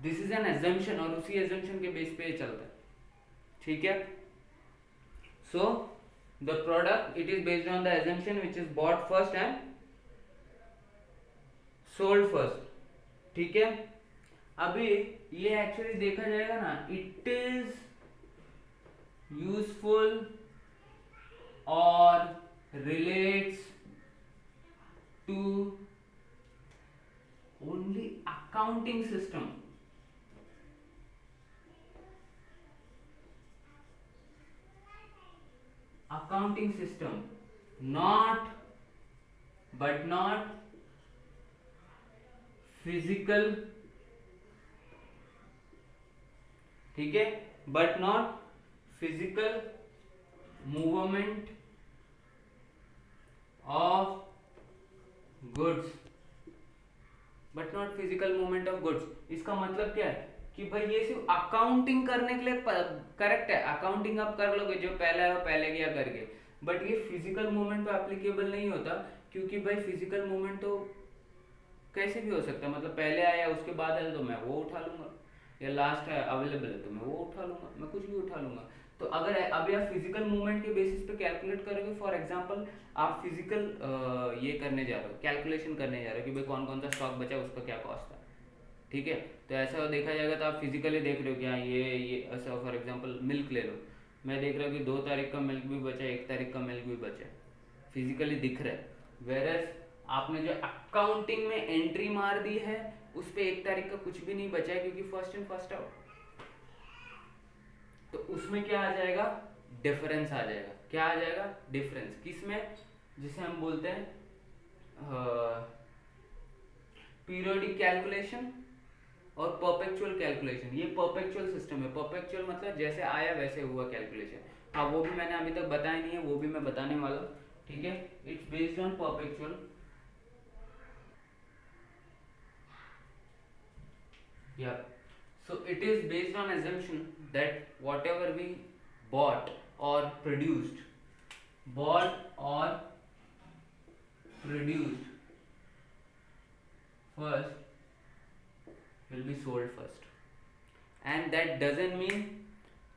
दिस इज एन एजम्पशन, और उसी एजम्पशन के बेस पे ये चलता है, ठीक है। So the product it is based on the assumption which is bought first and sold first, ठीक है। अभी ये एक्चुअली देखा जाएगा ना, इट इज यूजफुल और relates to only accounting system, not but not physical, ठीक है, but not physical movement of goods, but not physical movement of goods. इसका मतलब क्या है कि भाई ये सिर्फ अकाउंटिंग करने के लिए करेक्ट है, अकाउंटिंग आप कर लोगे, जो पहला है वो पहले गया करके, बट ये फिजिकल मूवमेंट पे एप्लीकेबल नहीं होता, क्योंकि भाई फिजिकल मूवमेंट तो कैसे भी हो सकता है, मतलब पहले आया उसके बाद आया तो मैं वो उठा लूंगा, या लास्ट है अवेलेबल है तो मैं वो उठा लूंगा, मैं कुछ भी उठा लूंगा। तो अगर अभी आप फिजिकल मूवमेंट के बेसिस पे कैलकुलेट करोगे, फॉर एग्जांपल आप फिजिकल ये करने जा रहे हो, कैलकुलेशन करने जा रहे हो कि भाई कौन कौन सा स्टॉक बचा, उसका क्या कॉस्ट था, ठीक है। तो ऐसा देखा जाएगा तो आप फिजिकली देख रहे हो कि हाँ ये ऐसा, फॉर एग्जांपल मिल्क ले लो, मैं देख रहा हूँ कि 2 तारीख का मिल्क भी बचा, 1 तारीख का मिल्क भी बचा, फिजिकली दिख रहा है। वेरस आपने जो अकाउंटिंग में एंट्री मार दी है उस पे 1 तारीख का कुछ भी नहीं बचा है, क्योंकि फर्स्ट इन फर्स्ट आउट, तो उसमें क्या आ जाएगा, डिफरेंस आ जाएगा। क्या आ जाएगा, डिफरेंस, किसमें, जिसे हम बोलते हैं पीरियोडिक कैलकुलेशन और परपेचुअल कैलकुलेशन। ये परपेचुअल सिस्टम है, परपेचुअल मतलब जैसे आया वैसे हुआ कैलकुलेशन। हाँ वो भी मैंने अभी तक बताया नहीं है, वो भी मैं बताने वाला, ठीक है। It's based on perpetual, yeah, so it is based on assumption that whatever we bought or produced first will be sold first, and that doesn't mean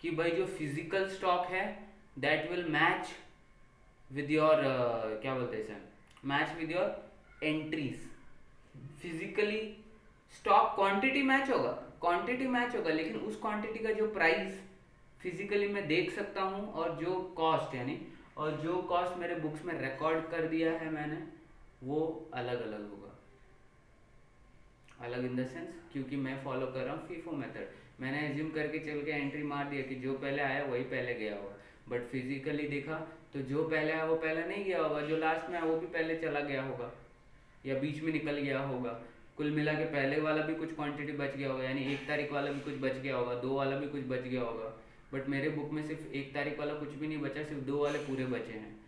कि भाई जो physical stock है that will match with your क्या बोलते हैं इसे, match with your entries physically। Stock quantity match होगा, लेकिन उस क्वांटिटी का जो प्राइस फिजिकली मैं देख सकता हूँ, और जो कॉस्ट यानी, और जो कॉस्ट मेरे बुक्स में रिकॉर्ड कर दिया है मैंने, वो अलग अलग होगा। अलग इन द सेंस, क्योंकि मैं फॉलो कर रहा हूँ फीफो मेथड। मैंने एज्यूम करके चल के एंट्री मार दिया कि जो पहले आया वही पहले गया होगा, बट फिजिकली देखा तो जो पहले आया वो पहले नहीं गया होगा, जो लास्ट में आया वो भी पहले चला गया होगा या बीच में निकल गया होगा। कुल मिला के पहले वाला भी कुछ क्वांटिटी बच गया होगा, यानी 1 तारीख वाला भी कुछ बच गया होगा, 2 वाला भी कुछ बच गया होगा। बट मेरे बुक में सिर्फ 1 तारीख वाला कुछ भी नहीं बचा, सिर्फ 2 वाले पूरे बचे हैं।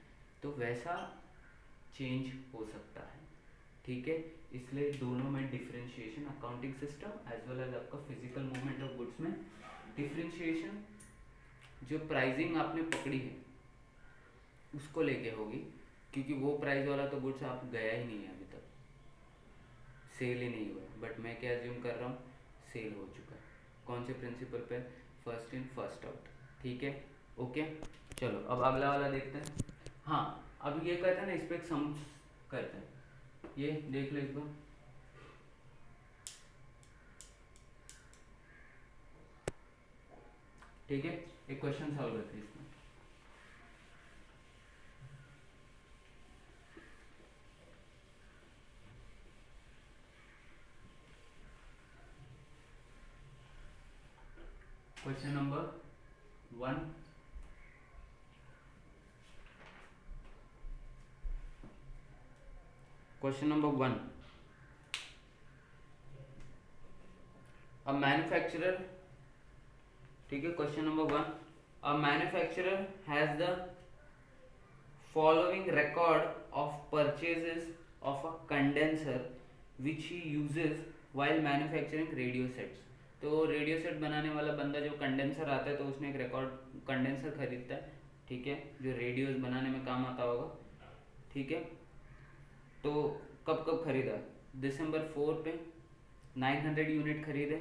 तो वैसा चेंज हो सकता है, ठीक है। इसलिए दोनों में differentiation, accounting system as well as आपका फिजिकल मूवमेंट ऑफ गुड्स में डिफरेंशिएशन जो प्राइसिंग आपने पकड़ी है उसको लेके होगी, क्योंकि वो प्राइस वाला तो गुड्स आप गया ही नहीं है अभी तक, सेल ही नहीं हुआ। बट मैं क्या एज्यूम कर रहा हूँ, सेल हो चुका है। कौन से प्रिंसिपल पे, फर्स्ट इन फर्स्ट आउट, ठीक है। ओके, चलो अब अगला वाला देखते हैं। हाँ, अब ये कहते हैं ना, इस पर एक सम करते हैं, ये देख लो एक बार। ठीक है, एक क्वेश्चन सॉल्व करते हैं इसमें। Question number 1, question number 1, a manufacturer, ठीक है। Question number 1, a manufacturer has the following record of purchases of a condenser which he uses while manufacturing radio sets. तो रेडियो सेट बनाने वाला बंदा जो कंडेंसर आता है तो उसने एक रिकॉर्ड कंडेंसर खरीदता है, ठीक है, जो रेडियोस बनाने में काम आता होगा, ठीक है। तो कब कब खरीदा, दिसंबर 4 पे 900 यूनिट खरीदे,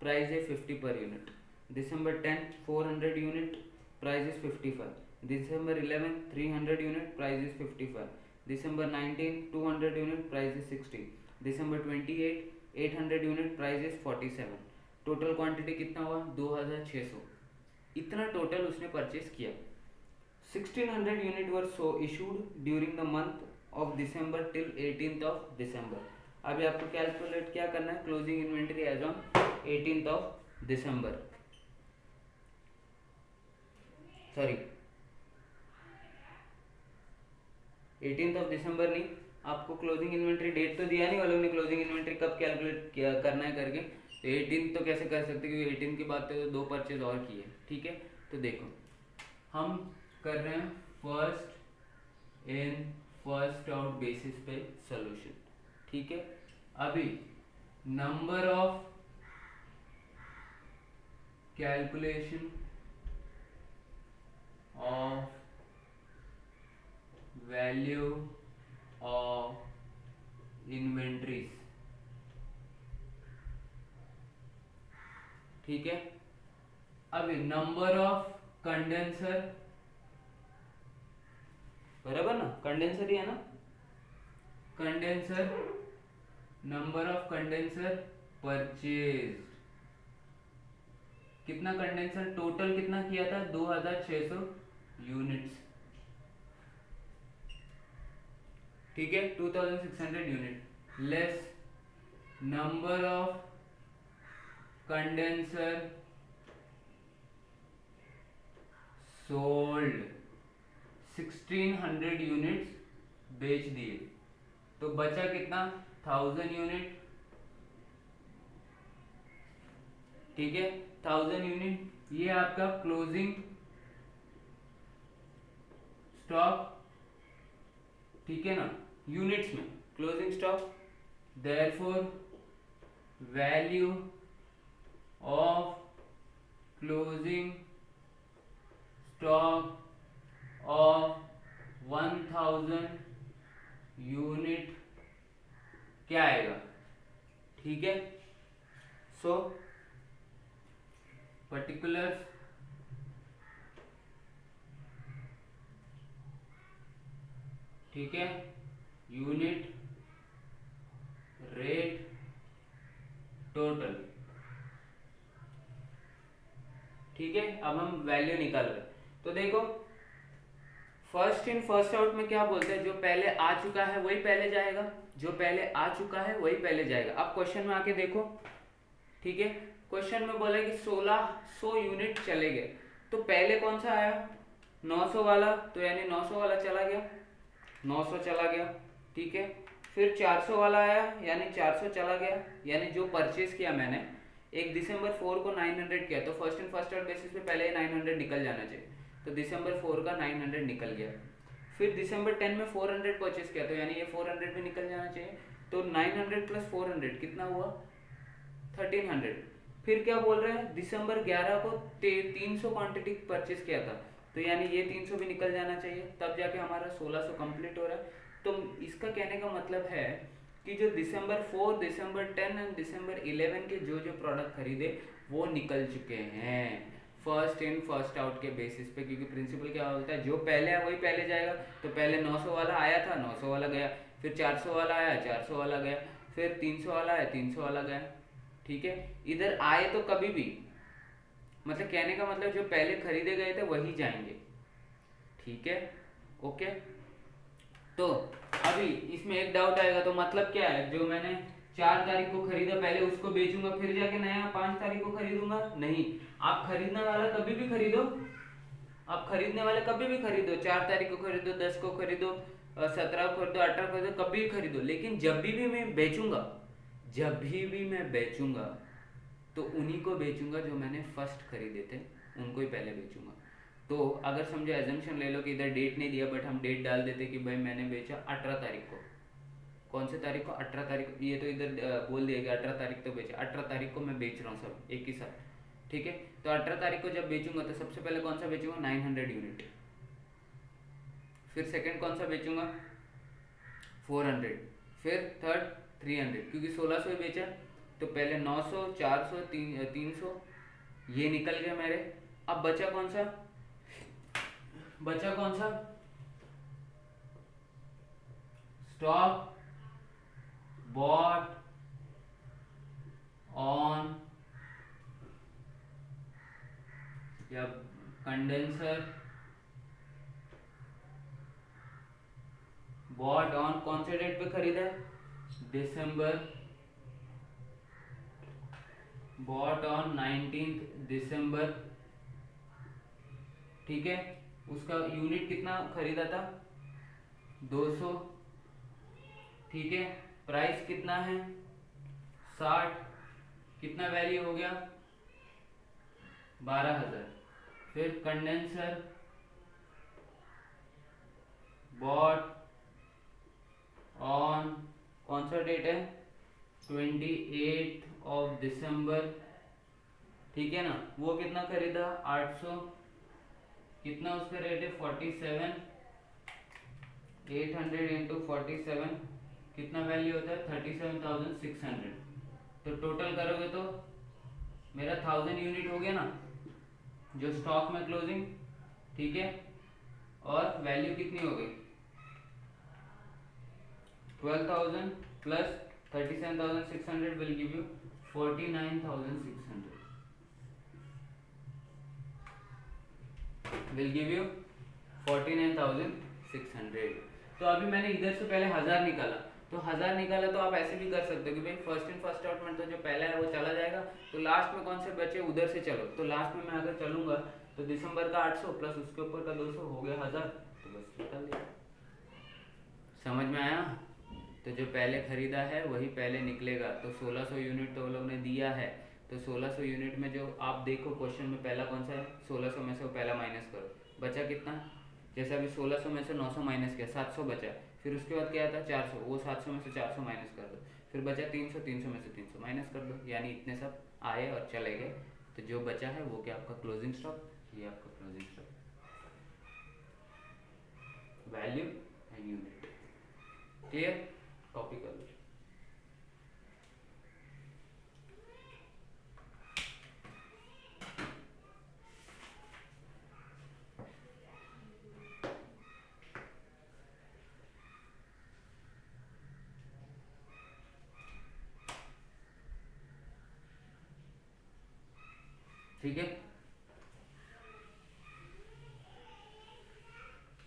प्राइस है 50 per unit. December 10 400 unit, price is 55। December 11 300 unit, price is 55। December 19 200 unit, price is 60। December 28 800 unit, price is 47। Total quantity कितना हुआ, 2600। इतना टोटल उसने परचेज किया। 1600 unit were so issued during the month of December till 18th of December. अभी आपको calculate क्या करना है, closing inventory as on 18th of December, sorry 18th of दिसंबर नहीं, आपको क्लोजिंग इन्वेंट्री डेट तो दिया नहीं, वालों ने क्लोजिंग इन्वेंट्री कब कैलकुलेट किया करना है करके, तो 18 तो कैसे कर सकते, क्योंकि 18 की बात तो 2 परचेज और किए, ठीक है। तो देखो हम कर रहे हैं first in first out basis पे सोल्यूशन, ठीक है। अभी number of calculation of value of inventories, ठीक है। अभी नंबर ऑफ कंडेंसर, बराबर ना, कंडेंसर ही है ना, condenser, number of condenser purchase, कितना कंडेंसर टोटल कितना किया था, 2600 यूनिट्स, ठीक है, 2600 unit less number of condenser sold, 1600 units बेच दिए, तो बचा कितना, 1000 यूनिट, ठीक है, 1000 यूनिट। ये आपका क्लोजिंग स्टॉक, ठीक है ना, यूनिट्स में closing stock. Therefore value of closing stock of 1000 unit क्या आएगा, ठीक है। सो पर्टिकुलर ठीक है, यूनिट रेट टोटल, ठीक है। अब हम वैल्यू निकाल रहे, तो देखो फर्स्ट इन फर्स्ट आउट में क्या बोलते हैं, जो पहले आ चुका है वही पहले जाएगा, जो पहले आ चुका है वही पहले जाएगा। अब क्वेश्चन में आके देखो, ठीक है, क्वेश्चन में बोला कि 1600 यूनिट चले गए, तो पहले कौन सा आया 900 वाला, तो यानी 900 वाला चला गया, 900 चला गया, ठीक है। फिर 400 वाला आया यानी 400 चला गया, यानी जो परचेज किया मैंने 1 दिसंबर 4 को 900 किया, तो first in first out basis पे पहले 900 निकल जाना चाहिए, तो दिसंबर 4 का 900 निकल गया। फिर दिसंबर 10 में 400 परचेज किया, तो यानी ये 400 भी निकल जाना चाहिए, तो 900 प्लस 400 कितना हुआ 1300। फिर क्या बोल रहे हैं, दिसंबर 11 को 300 क्वांटिटी परचेज किया था, तो यानी ये 300 भी निकल जाना चाहिए, तब जाके हमारा 1600 कंप्लीट हो रहा है। तो इसका कहने का मतलब है कि जो दिसंबर 4, दिसंबर 10 एंड दिसंबर 11 के जो जो प्रोडक्ट खरीदे वो निकल चुके हैं फर्स्ट इन फर्स्ट आउट के बेसिस पे, क्योंकि प्रिंसिपल क्या होता है, जो पहले है वही पहले जाएगा। तो पहले 900 वाला आया था, 900 वाला गया, फिर 400 वाला आया, 400 वाला गया, फिर 300 वाला आया, 300 वाला गया, ठीक है। इधर आए तो कभी भी, मतलब कहने का मतलब जो पहले खरीदे गए थे वही जाएंगे, ठीक है, ओके। तो अभी इसमें एक डाउट आएगा, तो मतलब क्या है, जो मैंने 4 तारीख को खरीदा पहले उसको बेचूंगा फिर जाके नया 5 तारीख को खरीदूंगा, नहीं। आप खरीदने वाला कभी भी खरीदो, आप खरीदने वाले कभी भी खरीदो, 4 तारीख को खरीदो, 10 को खरीदो, 17 को खरीदो, 18 को खरीदो, कभी भी खरीदो, लेकिन जब भी मैं बेचूंगा, जब भी मैं बेचूंगा तो उन्हीं को बेचूंगा जो मैंने फर्स्ट खरीदे थे, उनको ही पहले बेचूंगा। तो अगर समझो एजम्पशन ले लो कि इधर डेट नहीं दिया, बट हम डेट डाल देते कि भाई मैंने बेचा 18 तारीख को, कौन से तारीख को 18 तारीख, ये तो इधर बोल दिया कि 18 तारीख तो बेचा, 18 तारीख को मैं बेच रहा हूँ सब एक ही साथ, ठीक है। तो 18 तारीख को जब बेचूंगा तो सबसे पहले कौन सा बेचूंगा 900 यूनिट, फिर सेकंड कौन सा बेचूंगा 400, फिर थर्ड 300, क्योंकि 1600 ही बेचा, तो पहले 900, 400, 300 ये निकल गया मेरे। अब बचा कौन सा, बचा कौन सा स्टॉक बॉट ऑन या कंडेंसर बॉट ऑन, कौन से डेट पे खरीदा है दिसंबर, बॉट ऑन 19 दिसंबर, ठीक है। उसका यूनिट कितना खरीदा था 200, ठीक है। प्राइस कितना है 60, कितना वैल्यू हो गया 12,000। फिर कंडेंसर बॉट ऑन, कौन सा डेट है 28 ऑफ दिसंबर, ठीक है ना, वो कितना खरीदा 800, कितना उसका रेट है 47, 800 इंटू 47 कितना वैल्यू होता है 37,600। तो टोटल करोगे तो मेरा 1000 यूनिट हो गया ना जो स्टॉक में क्लोजिंग, ठीक है। और वैल्यू कितनी हो गई 12,000 plus 37,600 will give you 49,600, will give you 49,600। तो अभी मैंने इधर से पहले 1000 निकाला, तो 1000 निकाला, तो आप ऐसे भी कर सकते हो कि भाई फर्स्ट इन फर्स्ट आउट में तो जो पहला है वो चला जाएगा, तो लास्ट में कौन से बचे उधर से चलो, तो लास्ट में मैं अगर चलूंगा तो दिसंबर का 800 प्लस उसके ऊपर का 200 हो गया 1000, तो बस निकाल दिया। समझ में आया। तो जो पहले खरीदा है वही पहले निकलेगा, तो 1600 यूनिट तो वो लोग ने दिया है, तो 1600 यूनिट में जो आप देखो क्वेश्चन में पहला कौन सा है 1600 में से वो पहला माइनस करो, बचा कितना, जैसे अभी 1600 में से 900 माइनस किया 700 बचा, फिर उसके बाद क्या था 400, वो 700 में से 400 माइनस कर दो, फिर बचा 300, 300 में से 300 माइनस कर दो, यानी इतने सब आए और चले गए। तो जो बचा है वो क्या आपका क्लोजिंग स्टॉक, ये आपका closing stock, value and unit, clear. Copy कर लो। ठीक है,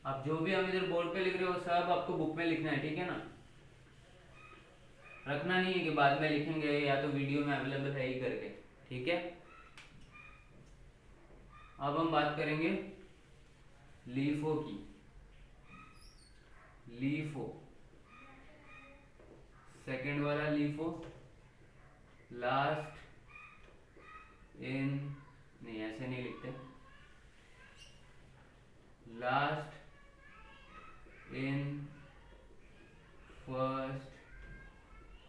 आप जो भी हम इधर बोर्ड पे लिख रहे हो सब आपको बुक में लिखना है, ठीक है ना। रखना नहीं है कि बाद में लिखेंगे या तो वीडियो में अवेलेबल है ही करके, ठीक है। अब हम बात करेंगे लीफो की। लीफो, सेकंड वाला लीफो, लास्ट इन, नहीं ऐसे नहीं लिखते, last in first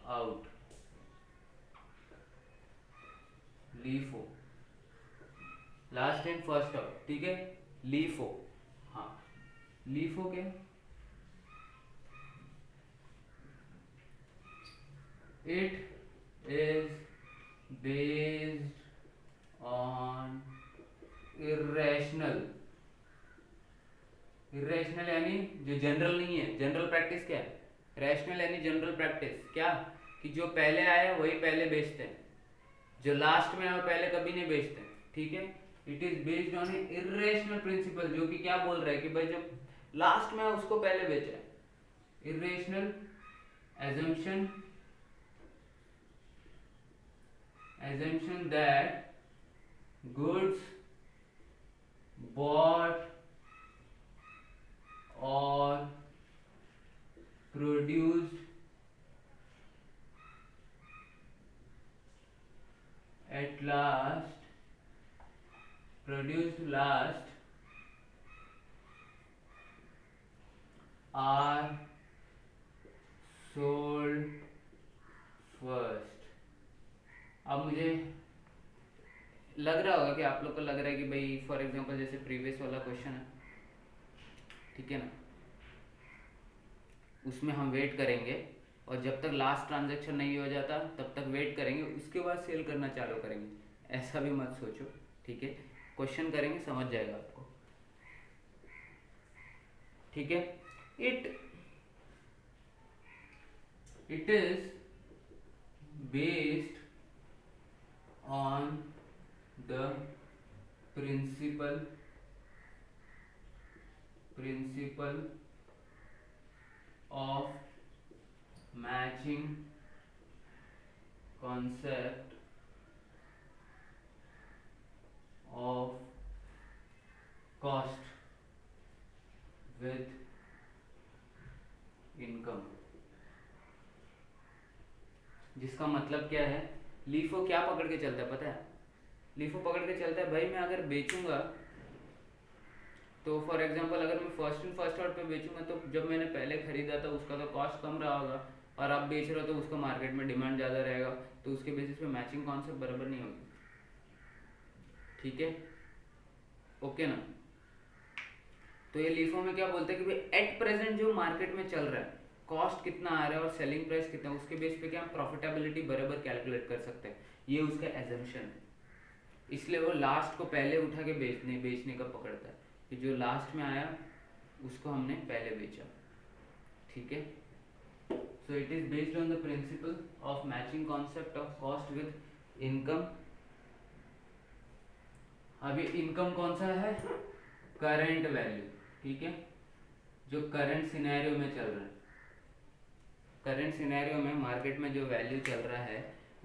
out, LIFO, last in first out, ठीक है। लीफो, हाँ लीफो क्या, it is based on irrational, irrational यानी जो जनरल नहीं है। जनरल प्रैक्टिस क्या है, रैशनल यानी जनरल प्रैक्टिस क्या, कि जो पहले आया वही पहले बेचते हैं, जो लास्ट में आया वो पहले कभी नहीं बेचते, ठीक है। It is based on irrational principle, जो कि क्या बोल रहा है कि भाई जब लास्ट में उसको पहले बेचा है। Irrational assumption, assumption that goods bought or produced at last, produced last are sold first। अब मुझे लग रहा होगा कि आप लोग को लग रहा है कि भाई फॉर एग्जांपल जैसे प्रीवियस वाला क्वेश्चन है, ठीक है ना, उसमें हम वेट करेंगे और जब तक लास्ट ट्रांजैक्शन नहीं हो जाता तब तक वेट करेंगे, उसके बाद सेल करना चालू करेंगे। ऐसा भी मत सोचो, ठीक है। क्वेश्चन करेंगे समझ जाएगा आपको, ठीक है। it is based on the principle of matching concept of cost with income। जिसका मतलब क्या है, लीफो क्या पकड़ के चलता है पता है, लीफो पकड़ के चलता है भाई मैं अगर बेचूंगा तो फॉर एग्जांपल अगर मैं फर्स्ट इन फर्स्ट आउट पे बेचूंगा तो जब मैंने पहले खरीदा था उसका तो कॉस्ट कम रहा होगा और आप बेच रहे हो तो उसका मार्केट में डिमांड ज़्यादा रहेगा, तो उसके बेसिस पे मैचिंग कॉन्सेप्ट बराबर नहीं होगी, ठीक है, ओके ना। तो ये लीफो में क्या बोलते हैं कि भाई एट प्रेजेंट जो मार्केट में चल रहा है कॉस्ट कितना आ रहा है और सेलिंग प्राइस कितना है, उसके बेस पे क्या प्रॉफिटेबिलिटी बराबर कैलकुलेट कर सकते हैं, ये उसका एजम्पशन है। इसलिए वो लास्ट को पहले उठा के बेचने का पकड़ता है कि जो लास्ट में आया उसको हमने पहले बेचा, ठीक है। So it is based on the principle of matching concept of cost with income. अभी इनकम कौन सा है, करंट वैल्यू, ठीक है, जो करंट सिनेरियो में चल रहा है। करंट सिनेरियो में मार्केट में जो वैल्यू चल रहा है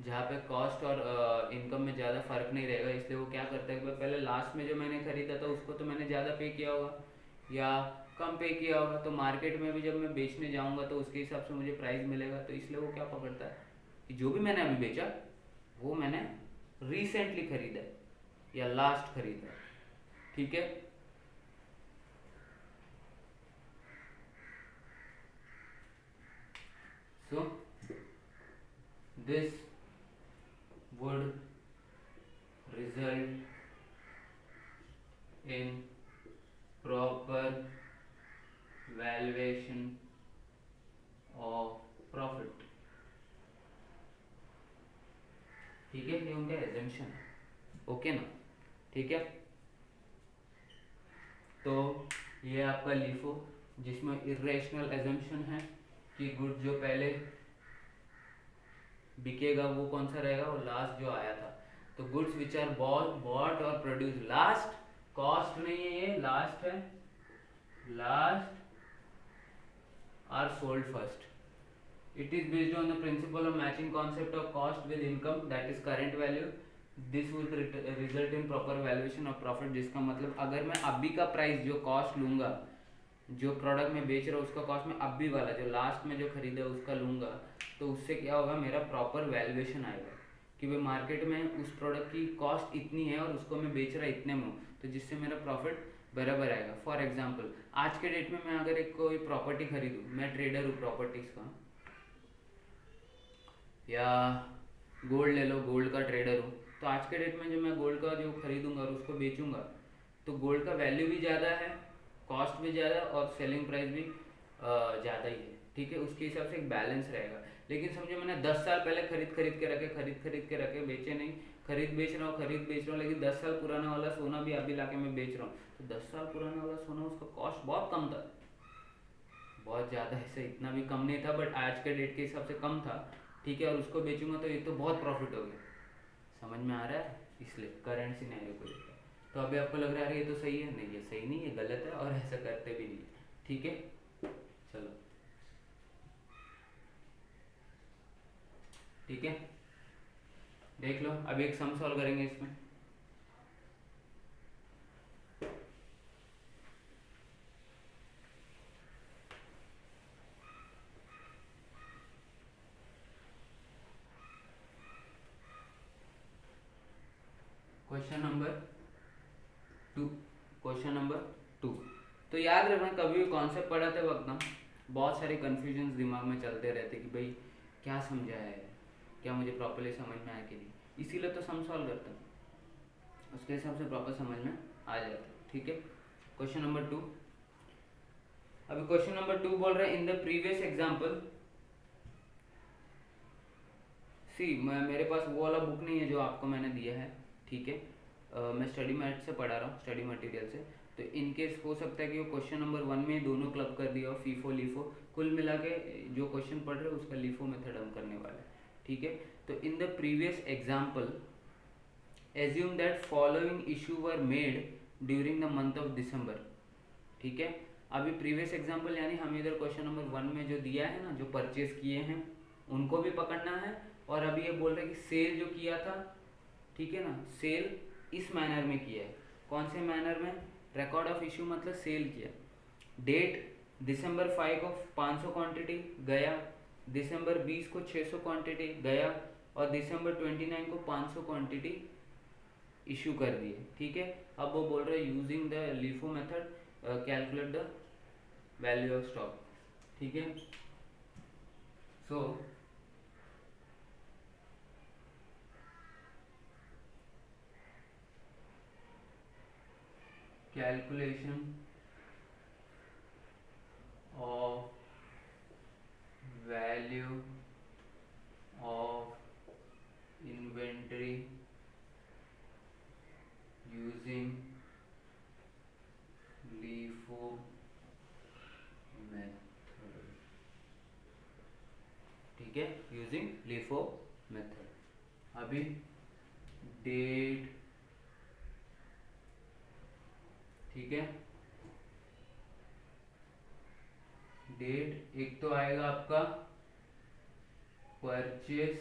जहाँ पे कॉस्ट और इनकम में ज़्यादा फर्क नहीं रहेगा, इसलिए वो क्या करता है कि पहले लास्ट में जो मैंने खरीदा था उसको तो मैंने ज़्यादा पे किया होगा या कम पे किया होगा, तो मार्केट में भी जब मैं बेचने जाऊँगा तो उसके हिसाब से मुझे प्राइस मिलेगा, तो इसलिए वो क्या पकड़ता है कि जो भी मैंने अभी बेचा वो मैंने रिसेंटली खरीदा या लास्ट खरीदा, ठीक है। So this would result in proper valuation of profit, ठीक है, ये उनका एजम्पशन है, ओके ना, ठीक है। तो ये आपका लीफो जिसमें इरेशनल एजम्पशन है कि गुड जो पहले बिकेगा वो कौन सा रहेगा, वो लास्ट जो आया था। तो गुड्स विच आर बॉट और प्रोड्यूस लास्ट, कॉस्ट नहीं है ये, लास्ट है, last are sold first. It is based on the principle of matching concept of cost with income, that is current value. This would result in proper valuation of profit. जिसका मतलब अगर मैं अभी का प्राइस जो cost लूँगा, जो product में बेच रहा हूँ उसका कॉस्ट में अभी वाला जो लास्ट में जो खरीदा उसका लूँगा, तो उससे क्या होगा, मेरा प्रॉपर वैल्यूएशन आएगा कि भाई मार्केट में उस प्रोडक्ट की कॉस्ट इतनी है और उसको मैं बेच रहा इतने में हूँ, तो जिससे मेरा प्रॉफिट बराबर आएगा. फॉर एग्जांपल आज के डेट में मैं अगर एक कोई प्रॉपर्टी खरीदूँ, मैं ट्रेडर हूँ प्रॉपर्टीज़ का, या गोल्ड ले लो, गोल्ड का ट्रेडर हूँ, तो आज के डेट में जो मैं गोल्ड का जो खरीदूंगा और उसको बेचूंगा, तो गोल्ड का वैल्यू भी ज़्यादा है, कॉस्ट भी ज़्यादा और सेलिंग प्राइस भी ज़्यादा ही है. ठीक है, उसके हिसाब से एक बैलेंस रहेगा. लेकिन समझो मैंने 10 साल पहले खरीद के रखे बेचे नहीं, खरीद बेच रहा हूँ, लेकिन 10 साल पुराना वाला सोना भी अभी लाके मैं बेच रहा हूँ, तो 10 साल पुराना वाला सोना उसका कॉस्ट बहुत कम था, बहुत ज़्यादा ऐसे इतना भी कम नहीं था, बट आज के डेट के हिसाब से कम था. ठीक है, और उसको बेचूंगा तो ये तो बहुत प्रॉफिट हो गया. समझ में आ रहा है? इसलिए करंट सिनेरियो को लेकर. तो अभी आपको लग रहा है ये तो सही है, नहीं ये सही नहीं, ये गलत है और ऐसा करते भी नहीं. ठीक है, चलो ठीक है, देख लो. अभी एक सम सॉल्व करेंगे इसमें. Question number 2. तो याद रखना, कभी भी कॉन्सेप्ट पढ़ाते वक्त ना बहुत सारे कन्फ्यूजन्स दिमाग में चलते रहते कि भाई क्या समझा है, क्या मुझे प्रॉपर्ली समझ में आया कि नहीं. इसीलिए तो सम सॉल्व करता हूँ, उसके हिसाब से प्रॉपर समझ में आ जाता है. ठीक है, क्वेश्चन नंबर 2. अभी क्वेश्चन नंबर 2 बोल रहे हैं इन द प्रीवियस एग्जाम्पल. मेरे पास वो वाला बुक नहीं है जो आपको मैंने दिया है. ठीक है, मैं स्टडी मैट से पढ़ा रहा हूँ, स्टडी मटेरियल से. तो इनकेस हो सकता है कि वो क्वेश्चन नंबर 1 में दोनों क्लब कर दिया हो, फीफो लीफो, कुल मिला के जो क्वेश्चन पढ़ रहे हो उसका लीफो मेथड हम करने वाले हैं. ठीक है, तो in the previous example assume that following issue were made during the month of दिसंबर. ठीक है, अभी प्रीवियस एग्जाम्पल यानी हम इधर क्वेश्चन नंबर 1 में जो दिया है ना, जो परचेज किए हैं उनको भी पकड़ना है, और अभी ये बोल रहे हैं कि सेल जो किया था, ठीक है ना, सेल इस मैनर में किया है. कौन से मैनर में? रिकॉर्ड ऑफ इशू मतलब सेल किया. डेट दिसंबर 5 को 500 क्वांटिटी गया, दिसंबर 20 को 600 क्वांटिटी गया, और दिसंबर 29 को 500 क्वांटिटी इशू कर दिए. ठीक है, अब वो बोल रहे हैं using the LIFO method calculate the value of stock. ठीक है, सो calculation of value of inventory using LIFO method. ठीक है, using LIFO method. अभी डेट, ठीक है, डेट एक तो आएगा आपका परचेज,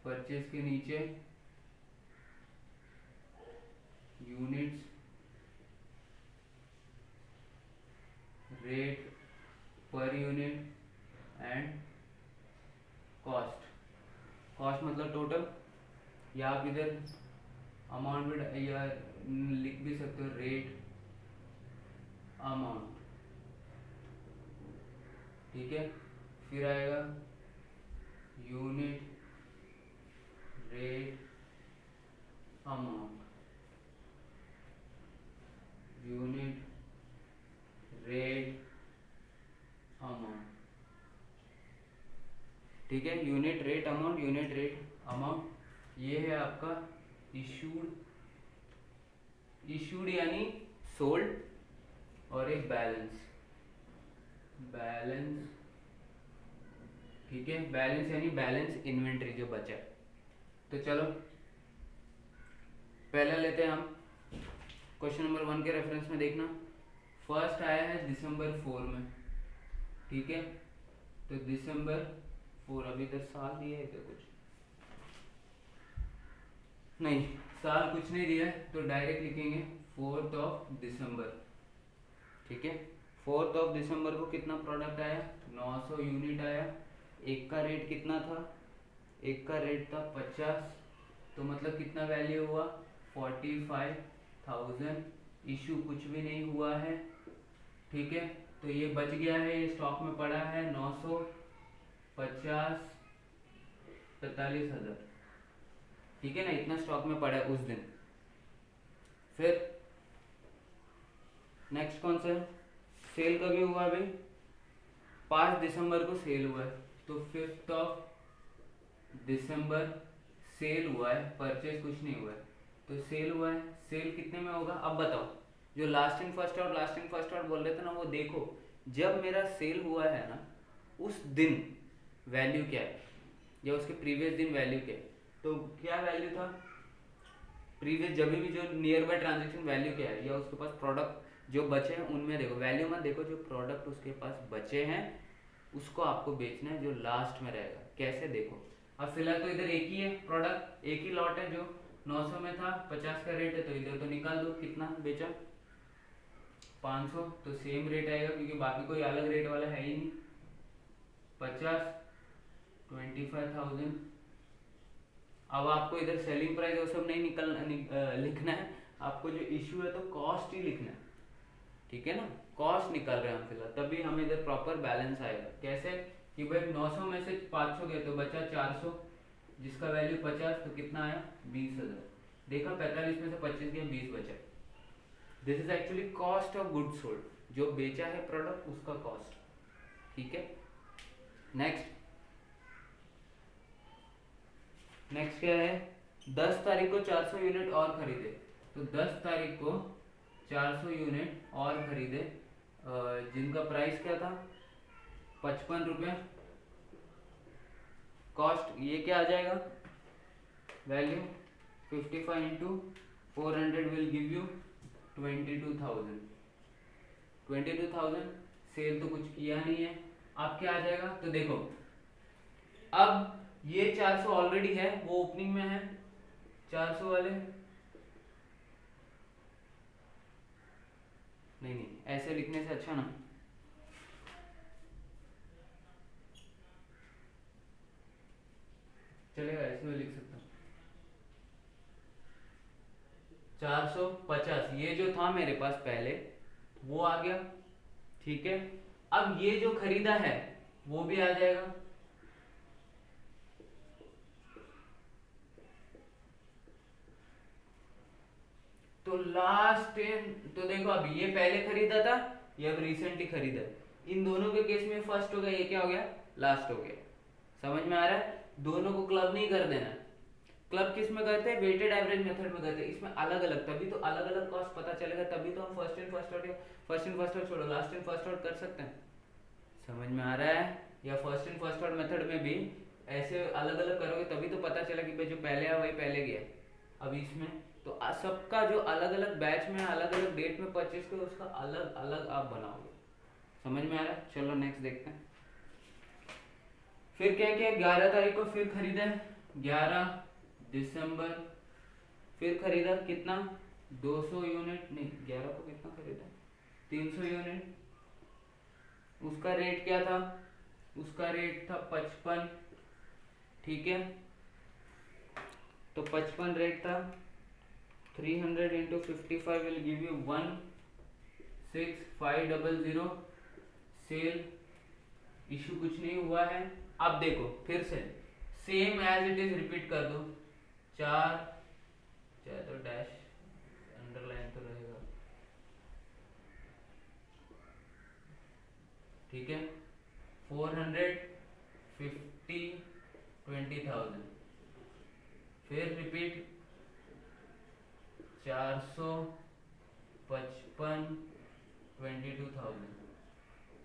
परचेज के नीचे units, rate per unit and cost. Cost मतलब टोटल, या आप इधर अमाउंट भी या लिख भी सकते हो, रेट अमाउंट. ठीक है, फिर आएगा unit rate amount, unit rate amount. ठीक है, unit rate amount, unit rate amount. ये है आपका इशूड, इशूड यानी सोल्ड, और एक बैलेंस, बैलेंस. ठीक है, बैलेंस यानी बैलेंस इन्वेंटरी जो बचा है. तो चलो पहला लेते हैं हम क्वेश्चन नंबर 1 के रेफरेंस में देखना, फर्स्ट आया है दिसंबर 4 में, ठीक है। तो दिसंबर 4, अभी तक साल दिया है क्या कुछ? नहीं, साल कुछ नहीं दिया है, तो डायरेक्ट लिखेंगे 4th ऑफ दिसंबर, ठीक है। 4th ऑफ दिसंबर को कितना प्रोडक्ट आया? 900 यूनिट आया। एक का रेट कितना था? एक का रेट था 50, तो मतलब कितना वैल्यू हुआ? 45,000। इशू कुछ भी नहीं हुआ है, ठीक है। तो ये बच गया है, ये स्टॉक में पड़ा है 950 45,000, ठीक है ना, इतना स्टॉक में पड़ा है उस दिन। फिर नेक्स्ट कौन सा है? सेल कभी हुआ भाई? 5 दिसंबर को सेल हुआ है, तो 5th ऑफ दिसंबर सेल हुआ है, परचेज कुछ नहीं हुआ है, तो सेल हुआ है। सेल कितने में होगा? अब बताओ, जो लास्ट इन फर्स्ट आउट बोल रहे थे ना, वो देखो जब मेरा सेल हुआ है ना, उस दिन वैल्यू क्या है या उसके प्रीवियस दिन वैल्यू क्या है? तो क्या वैल्यू था प्रीवियस, जब भी जो नियर बाय ट्रांजेक्शन वैल्यू क्या है, या उसके पास प्रोडक्ट जो बचे हैं उनमें देखो, वैल्यू मत देखो, जो प्रोडक्ट उसके पास बचे हैं उसको आपको बेचना है, जो लास्ट में रहेगा। कैसे देखो, अब फिलहाल तो इधर एक ही है प्रोडक्ट, एक ही लॉट है जो 900 में था, 50 का रेट है, तो इधर तो निकाल दो कितना बेचा, 500, तो सेम रेट आएगा क्योंकि बाकी कोई अलग रेट वाला है ही नहीं। 50 25,000। अब आपको इधर सेलिंग प्राइस वो सब नहीं लिखना है, आपको जो इशू है तो कॉस्ट ही लिखना है, ठीक है ना। कॉस्ट निकाल रहे हैं हम फिलहाल, तभी हमें इधर प्रॉपर बैलेंस आएगा। कैसे कि भाई 900 में से 500 गए तो बचा 400, जिसका वैल्यू 50, तो कितना आया? 20,000। देखा, 45 में से 25 गया, 20 बचा। This is actually cost of goods sold, जो बेचा है प्रोडक्ट उसका कॉस्ट, ठीक है। नेक्स्ट क्या है? 10 तारीख को 400 यूनिट और खरीदे, तो 10 तारीख को 400 यूनिट और खरीदे, जिनका प्राइस क्या था? 55 रुपये। कॉस्ट ये क्या आ जाएगा? Value 55 into 400 will give you 22,000। 22,000। Sale तो कुछ किया नहीं है, अब क्या आ जाएगा? तो देखो, अब ये 400 ऑलरेडी है, वो ओपनिंग में है 400 वाले, नहीं ऐसे लिखने से अच्छा ना, चलेगा इसमें लिख सकता हूँ 450। ये जो था मेरे पास पहले वो आ गया, ठीक है। अब ये जो खरीदा है वो भी आ जाएगा, तो लास्ट तो देखो, अब ये पहले खरीदा था, ये अब रिसेंटली खरीदा है। इन दोनों के केस में फर्स्ट हो गया, ये क्या हो गया? लास्ट हो गया। समझ में आ रहा है? दोनों को क्लब नहीं कर देना। क्लब किस में करते हैं? वेटेड एवरेज मेथड में करते हैं। इसमें अलग अलग, तभी तो अलग अलग कॉस्ट पता चलेगा, तभी तो हम फर्स्ट इन फर्स्ट आउट छोड़ो, लास्ट इन फर्स्ट आउट कर सकते हैं। समझ में आ रहा है? या first in first out method में भी ऐसे अलग अलग करोगे तभी तो पता चला कि भाई जो पहले आया वही पहले गया। अब इसमें तो सबका जो अलग अलग बैच में अलग अलग डेट में परचेज करो, उसका अलग अलग आप बनाओगे। समझ में आ रहा है? चलो नेक्स्ट देखते हैं। फिर क्या किया? 11 तारीख को फिर खरीदा, 11 दिसंबर फिर खरीदा, कितना? 200 यूनिट, नहीं 11 को कितना खरीदा? 300 यूनिट। उसका रेट क्या था? उसका रेट था 55, ठीक है। तो 55 रेट था, 300 into 55 will give you 16500। Sale issue कुछ नहीं हुआ है। अब देखो फिर से same as it is repeat कर दो, 4 चाहे तो डैश अंडरलाइन तो रहेगा, ठीक है। 450 20,000, फिर रिपीट 455 22,000।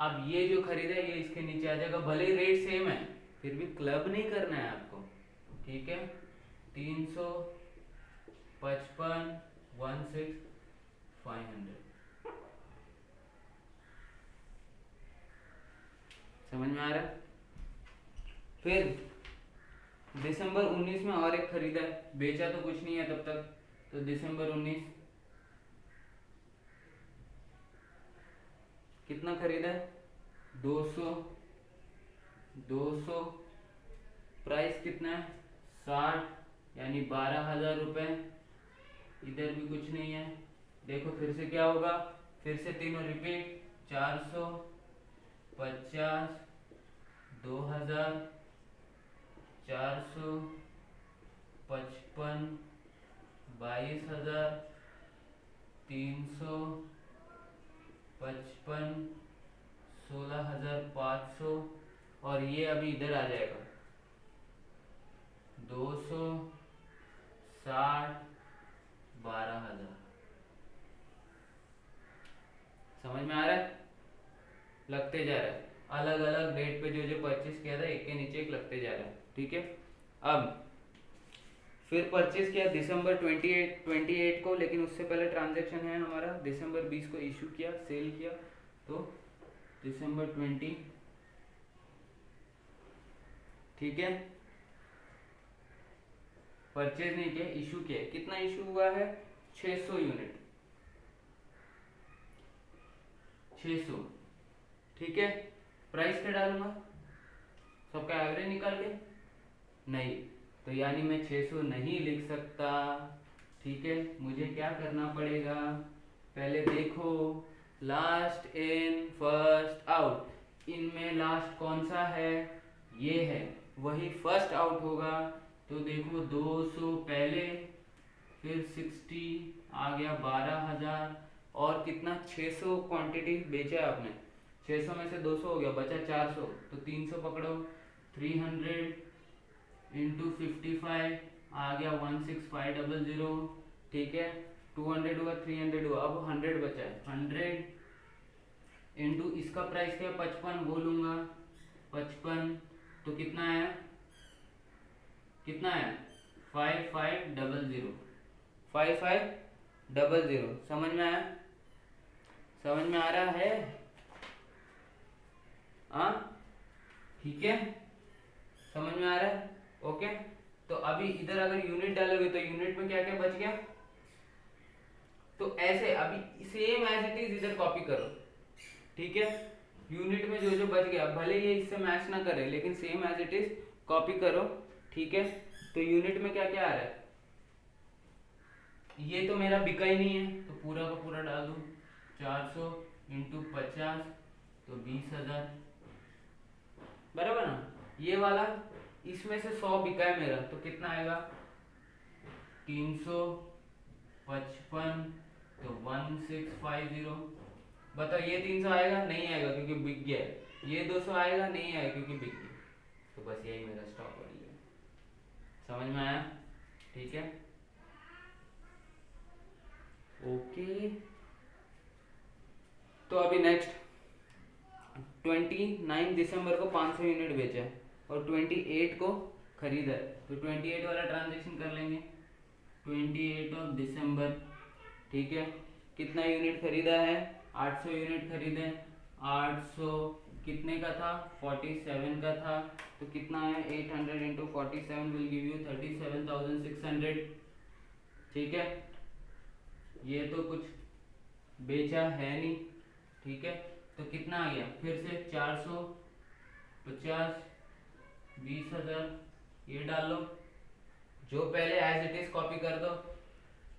अब ये जो खरीदा है ये इसके नीचे आ जाएगा, भले ही रेट सेम है फिर भी क्लब नहीं करना है आपको, ठीक है। 355 16 500। समझ में आ रहा है? फिर दिसंबर 19 में और एक खरीदा है, बेचा तो कुछ नहीं है तब तक, तो दिसंबर 19 कितना खरीदा है? 200। प्राइस कितना है? 60, यानी 12,000 रुपये। इधर भी कुछ नहीं है। देखो फिर से क्या होगा, फिर से तीनों रिपीट, 450, 2000, 455, 22,000, 355, 16,500, और ये अभी इधर आ जाएगा 260, 12,000। समझ में आ रहा है? लगते जा रहा है, अलग अलग डेट पे जो जो परचेस किया था एक के नीचे एक लगते जा रहा है। ठीक है, अब फिर परचेस किया दिसंबर 28 को, लेकिन उससे पहले ट्रांजैक्शन है हमारा दिसंबर 20 को इशू किया, सेल किया, तो दिसंबर 20, ठीक है, परचेज नहीं किया, इशू किया। कितना इशू हुआ है? 600 यूनिट, 600। ठीक है, प्राइस क्या डालूंगा? सबका एवरेज निकाल के? नहीं, तो यानी मैं 600 नहीं लिख सकता। ठीक है, मुझे क्या करना पड़ेगा? पहले देखो, लास्ट इन फर्स्ट आउट, इनमें लास्ट कौन सा है? ये है, वही फर्स्ट आउट होगा। तो देखो 200 पहले, फिर 60 आ गया 12,000, और कितना? 600 क्वांटिटी बेचा आपने, 600 में से 200 हो गया, बचा 400, तो 300 पकड़ो, 300 इंटू 55 आ गया 16500। ठीक है, 200 हुआ, 300 हुआ, अब 100 बचा है, 100 इंटू इसका प्राइस क्या है? 55 बोलूंगा, 55, तो कितना आया? कितना है? 5500, 5500। समझ में आया? समझ में आ रहा है? हाँ, ठीक है, समझ में आ रहा है? ओके, तो अभी इधर अगर यूनिट डालोगे तो यूनिट में क्या क्या बच गया? तो ऐसे अभी सेम एज इट इज इधर कॉपी करो। ठीक है, यूनिट में जो जो बच गया, भले ये इससे मैच ना करे, लेकिन same as it is copy करो। ठीक है, तो यूनिट में क्या क्या आ रहा है? ये तो मेरा बिका ही नहीं है, तो पूरा का पूरा डाल दूं, 400 इंटू 50, तो 20,000, बराबर ना? ये वाला, इसमें से 100 बिका है मेरा, तो कितना आएगा? 355, तो 1650। बताओ ये 300 आएगा? नहीं आएगा क्योंकि बिक गया है। ये 200 आएगा? नहीं आएगा क्योंकि बिक गया। तो बस यही मेरा स्टॉक हो गया। समझ में आया? ठीक है, ओके। तो अभी नेक्स्ट 29 दिसंबर को 500 यूनिट बेचा है और 28 को खरीदा है, तो 28 वाला ट्रांजेक्शन कर लेंगे। 28 ऑफ दिसंबर, ठीक है, कितना यूनिट खरीदा है? 800 यूनिट खरीदे। 800 कितने का था? 47 का था, तो कितना है? 800 इंटू 47 विल गिव यू 37,600। ठीक है, ये तो कुछ बेचा है नहीं। ठीक है, तो कितना आ गया? फिर से 450, 20,000, ये डाल लो, जो पहले एज इट इज कॉपी कर दो।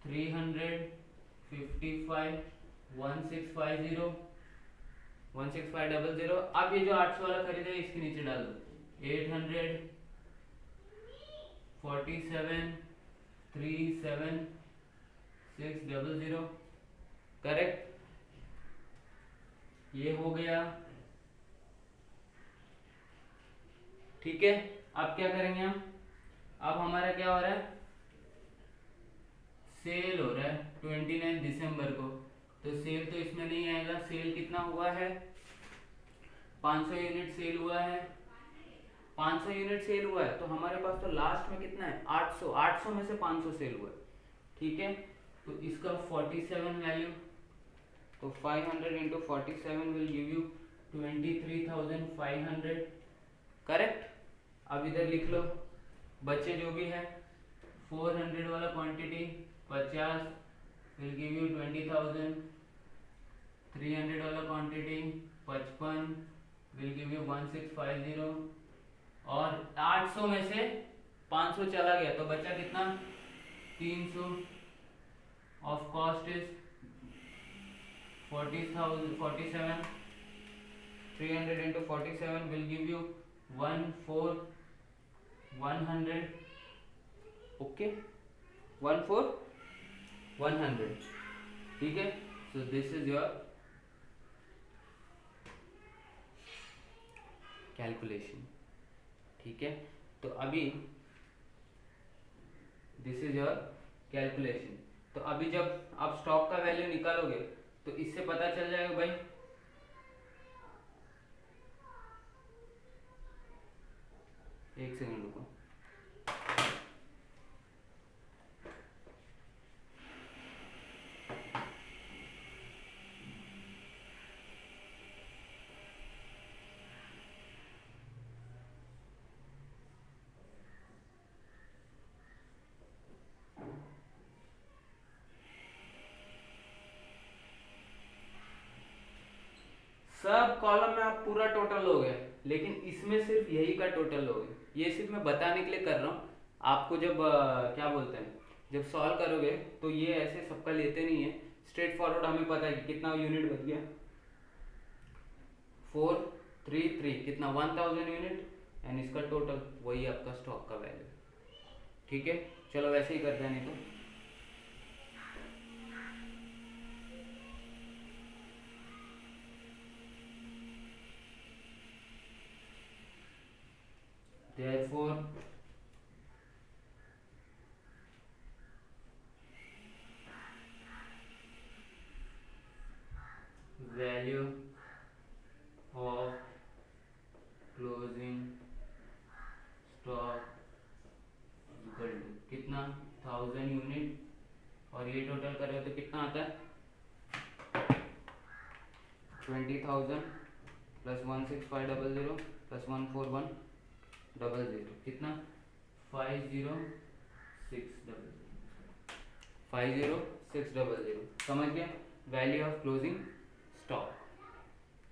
355, 1650, 16500। अब ये जो 800 वाला खरीदे इसके नीचे डाल दो। 800, 47, 37600, करेक्ट, ये हो गया। ठीक है, अब क्या करेंगे हम? अब हमारा क्या हो रहा है? सेल हो रहा है 29 दिसंबर को, तो सेल तो इसमें नहीं आएगा। सेल कितना हुआ है? 500 यूनिट सेल हुआ है। 500 यूनिट सेल हुआ है, तो हमारे पास तो लास्ट में कितना है? 800। 800 में से 500 सेल हुआ है। ठीक है, तो इसका 47 वैल्यू तो 500 into 47 will give you 23,500, correct. अब इधर लिख लो बच्चे जो भी है 400 वाला क्वांटिटी 50 विल गिव यू 20,000, 300 वाला क्वांटिटी 55 विल गिव यू 1650, और 800 में से 500 चला गया तो बचा कितना 300, of cost is 47, 300 into 47 will give you 100, okay, 100, ठीक है। so this is your calculation, ठीक है। तो अभी दिस इज योर कैलकुलेशन। तो अभी जब आप स्टॉक का वैल्यू निकालोगे तो इससे पता चल जाएगा भाई, एक सेकंड रुको, सब कॉलम में आप पूरा टोटल लोगे, लेकिन इसमें सिर्फ यही का टोटल लोगे। ये सिर्फ मैं बताने के लिए कर रहा हूँ आपको। जब क्या बोलते हैं, जब सॉल्व करोगे तो ये ऐसे सबका लेते नहीं है, स्ट्रेट फॉरवर्ड हमें पता है कि कितना यूनिट बच गया, 433 कितना 1000 यूनिट, एंड इसका टोटल वही आपका स्टॉक का वैल्यू, ठीक है। चलो वैसे ही करते हैं, नहीं तो therefore value of closing stock equal to कितना 1000 यूनिट, और ये टोटल करें तो कितना आता है 20,000 प्लस 16500 प्लस 14100 कितना 50600, समझ गया। वैल्यू ऑफ क्लोजिंग स्टॉक,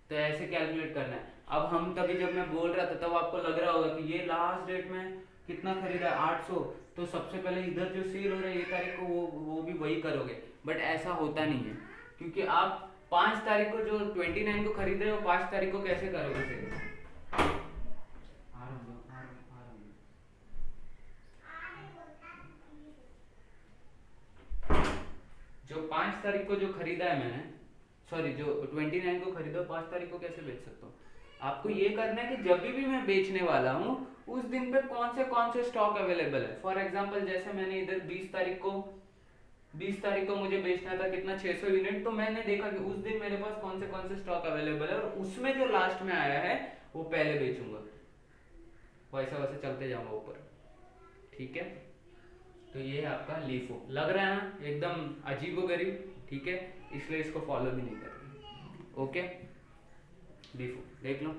तो ऐसे कैलकुलेट करना है। अब हम तभी जब मैं बोल रहा था तब आपको लग रहा होगा कि ये लास्ट डेट में कितना खरीदा 800, तो सबसे पहले इधर जो सेल हो रहा है ये तारीख को वो भी वही करोगे, बट ऐसा होता नहीं है, क्योंकि आप 5 तारीख को जो 29 को खरीद रहे हो 5 तारीख को कैसे करोगे सेल। जो 5 तारीख को जो खरीदा है मैंने, सॉरी जो 29 को खरीदा 5 तारीख को कैसे बेच सकता हूँ। आपको ये करना है कि जब भी मैं बेचने वाला हूँ उस दिन पे कौन से स्टॉक अवेलेबल है। फॉर एग्जांपल जैसे मैंने इधर 20 तारीख को मुझे बेचना था कितना 600 यूनिट, तो मैंने देखा कि उस दिन मेरे पास कौन से स्टॉक अवेलेबल है, और उसमें जो लास्ट में आया है वो पहले बेचूंगा, वैसा चलते जाऊंगा ऊपर, ठीक है। तो ये है आपका लीफो, लग रहा है ना एकदम अजीबोगरीब, ठीक है, इसलिए इसको फॉलो भी नहीं कर रहे, ओके। लीफो देख लो।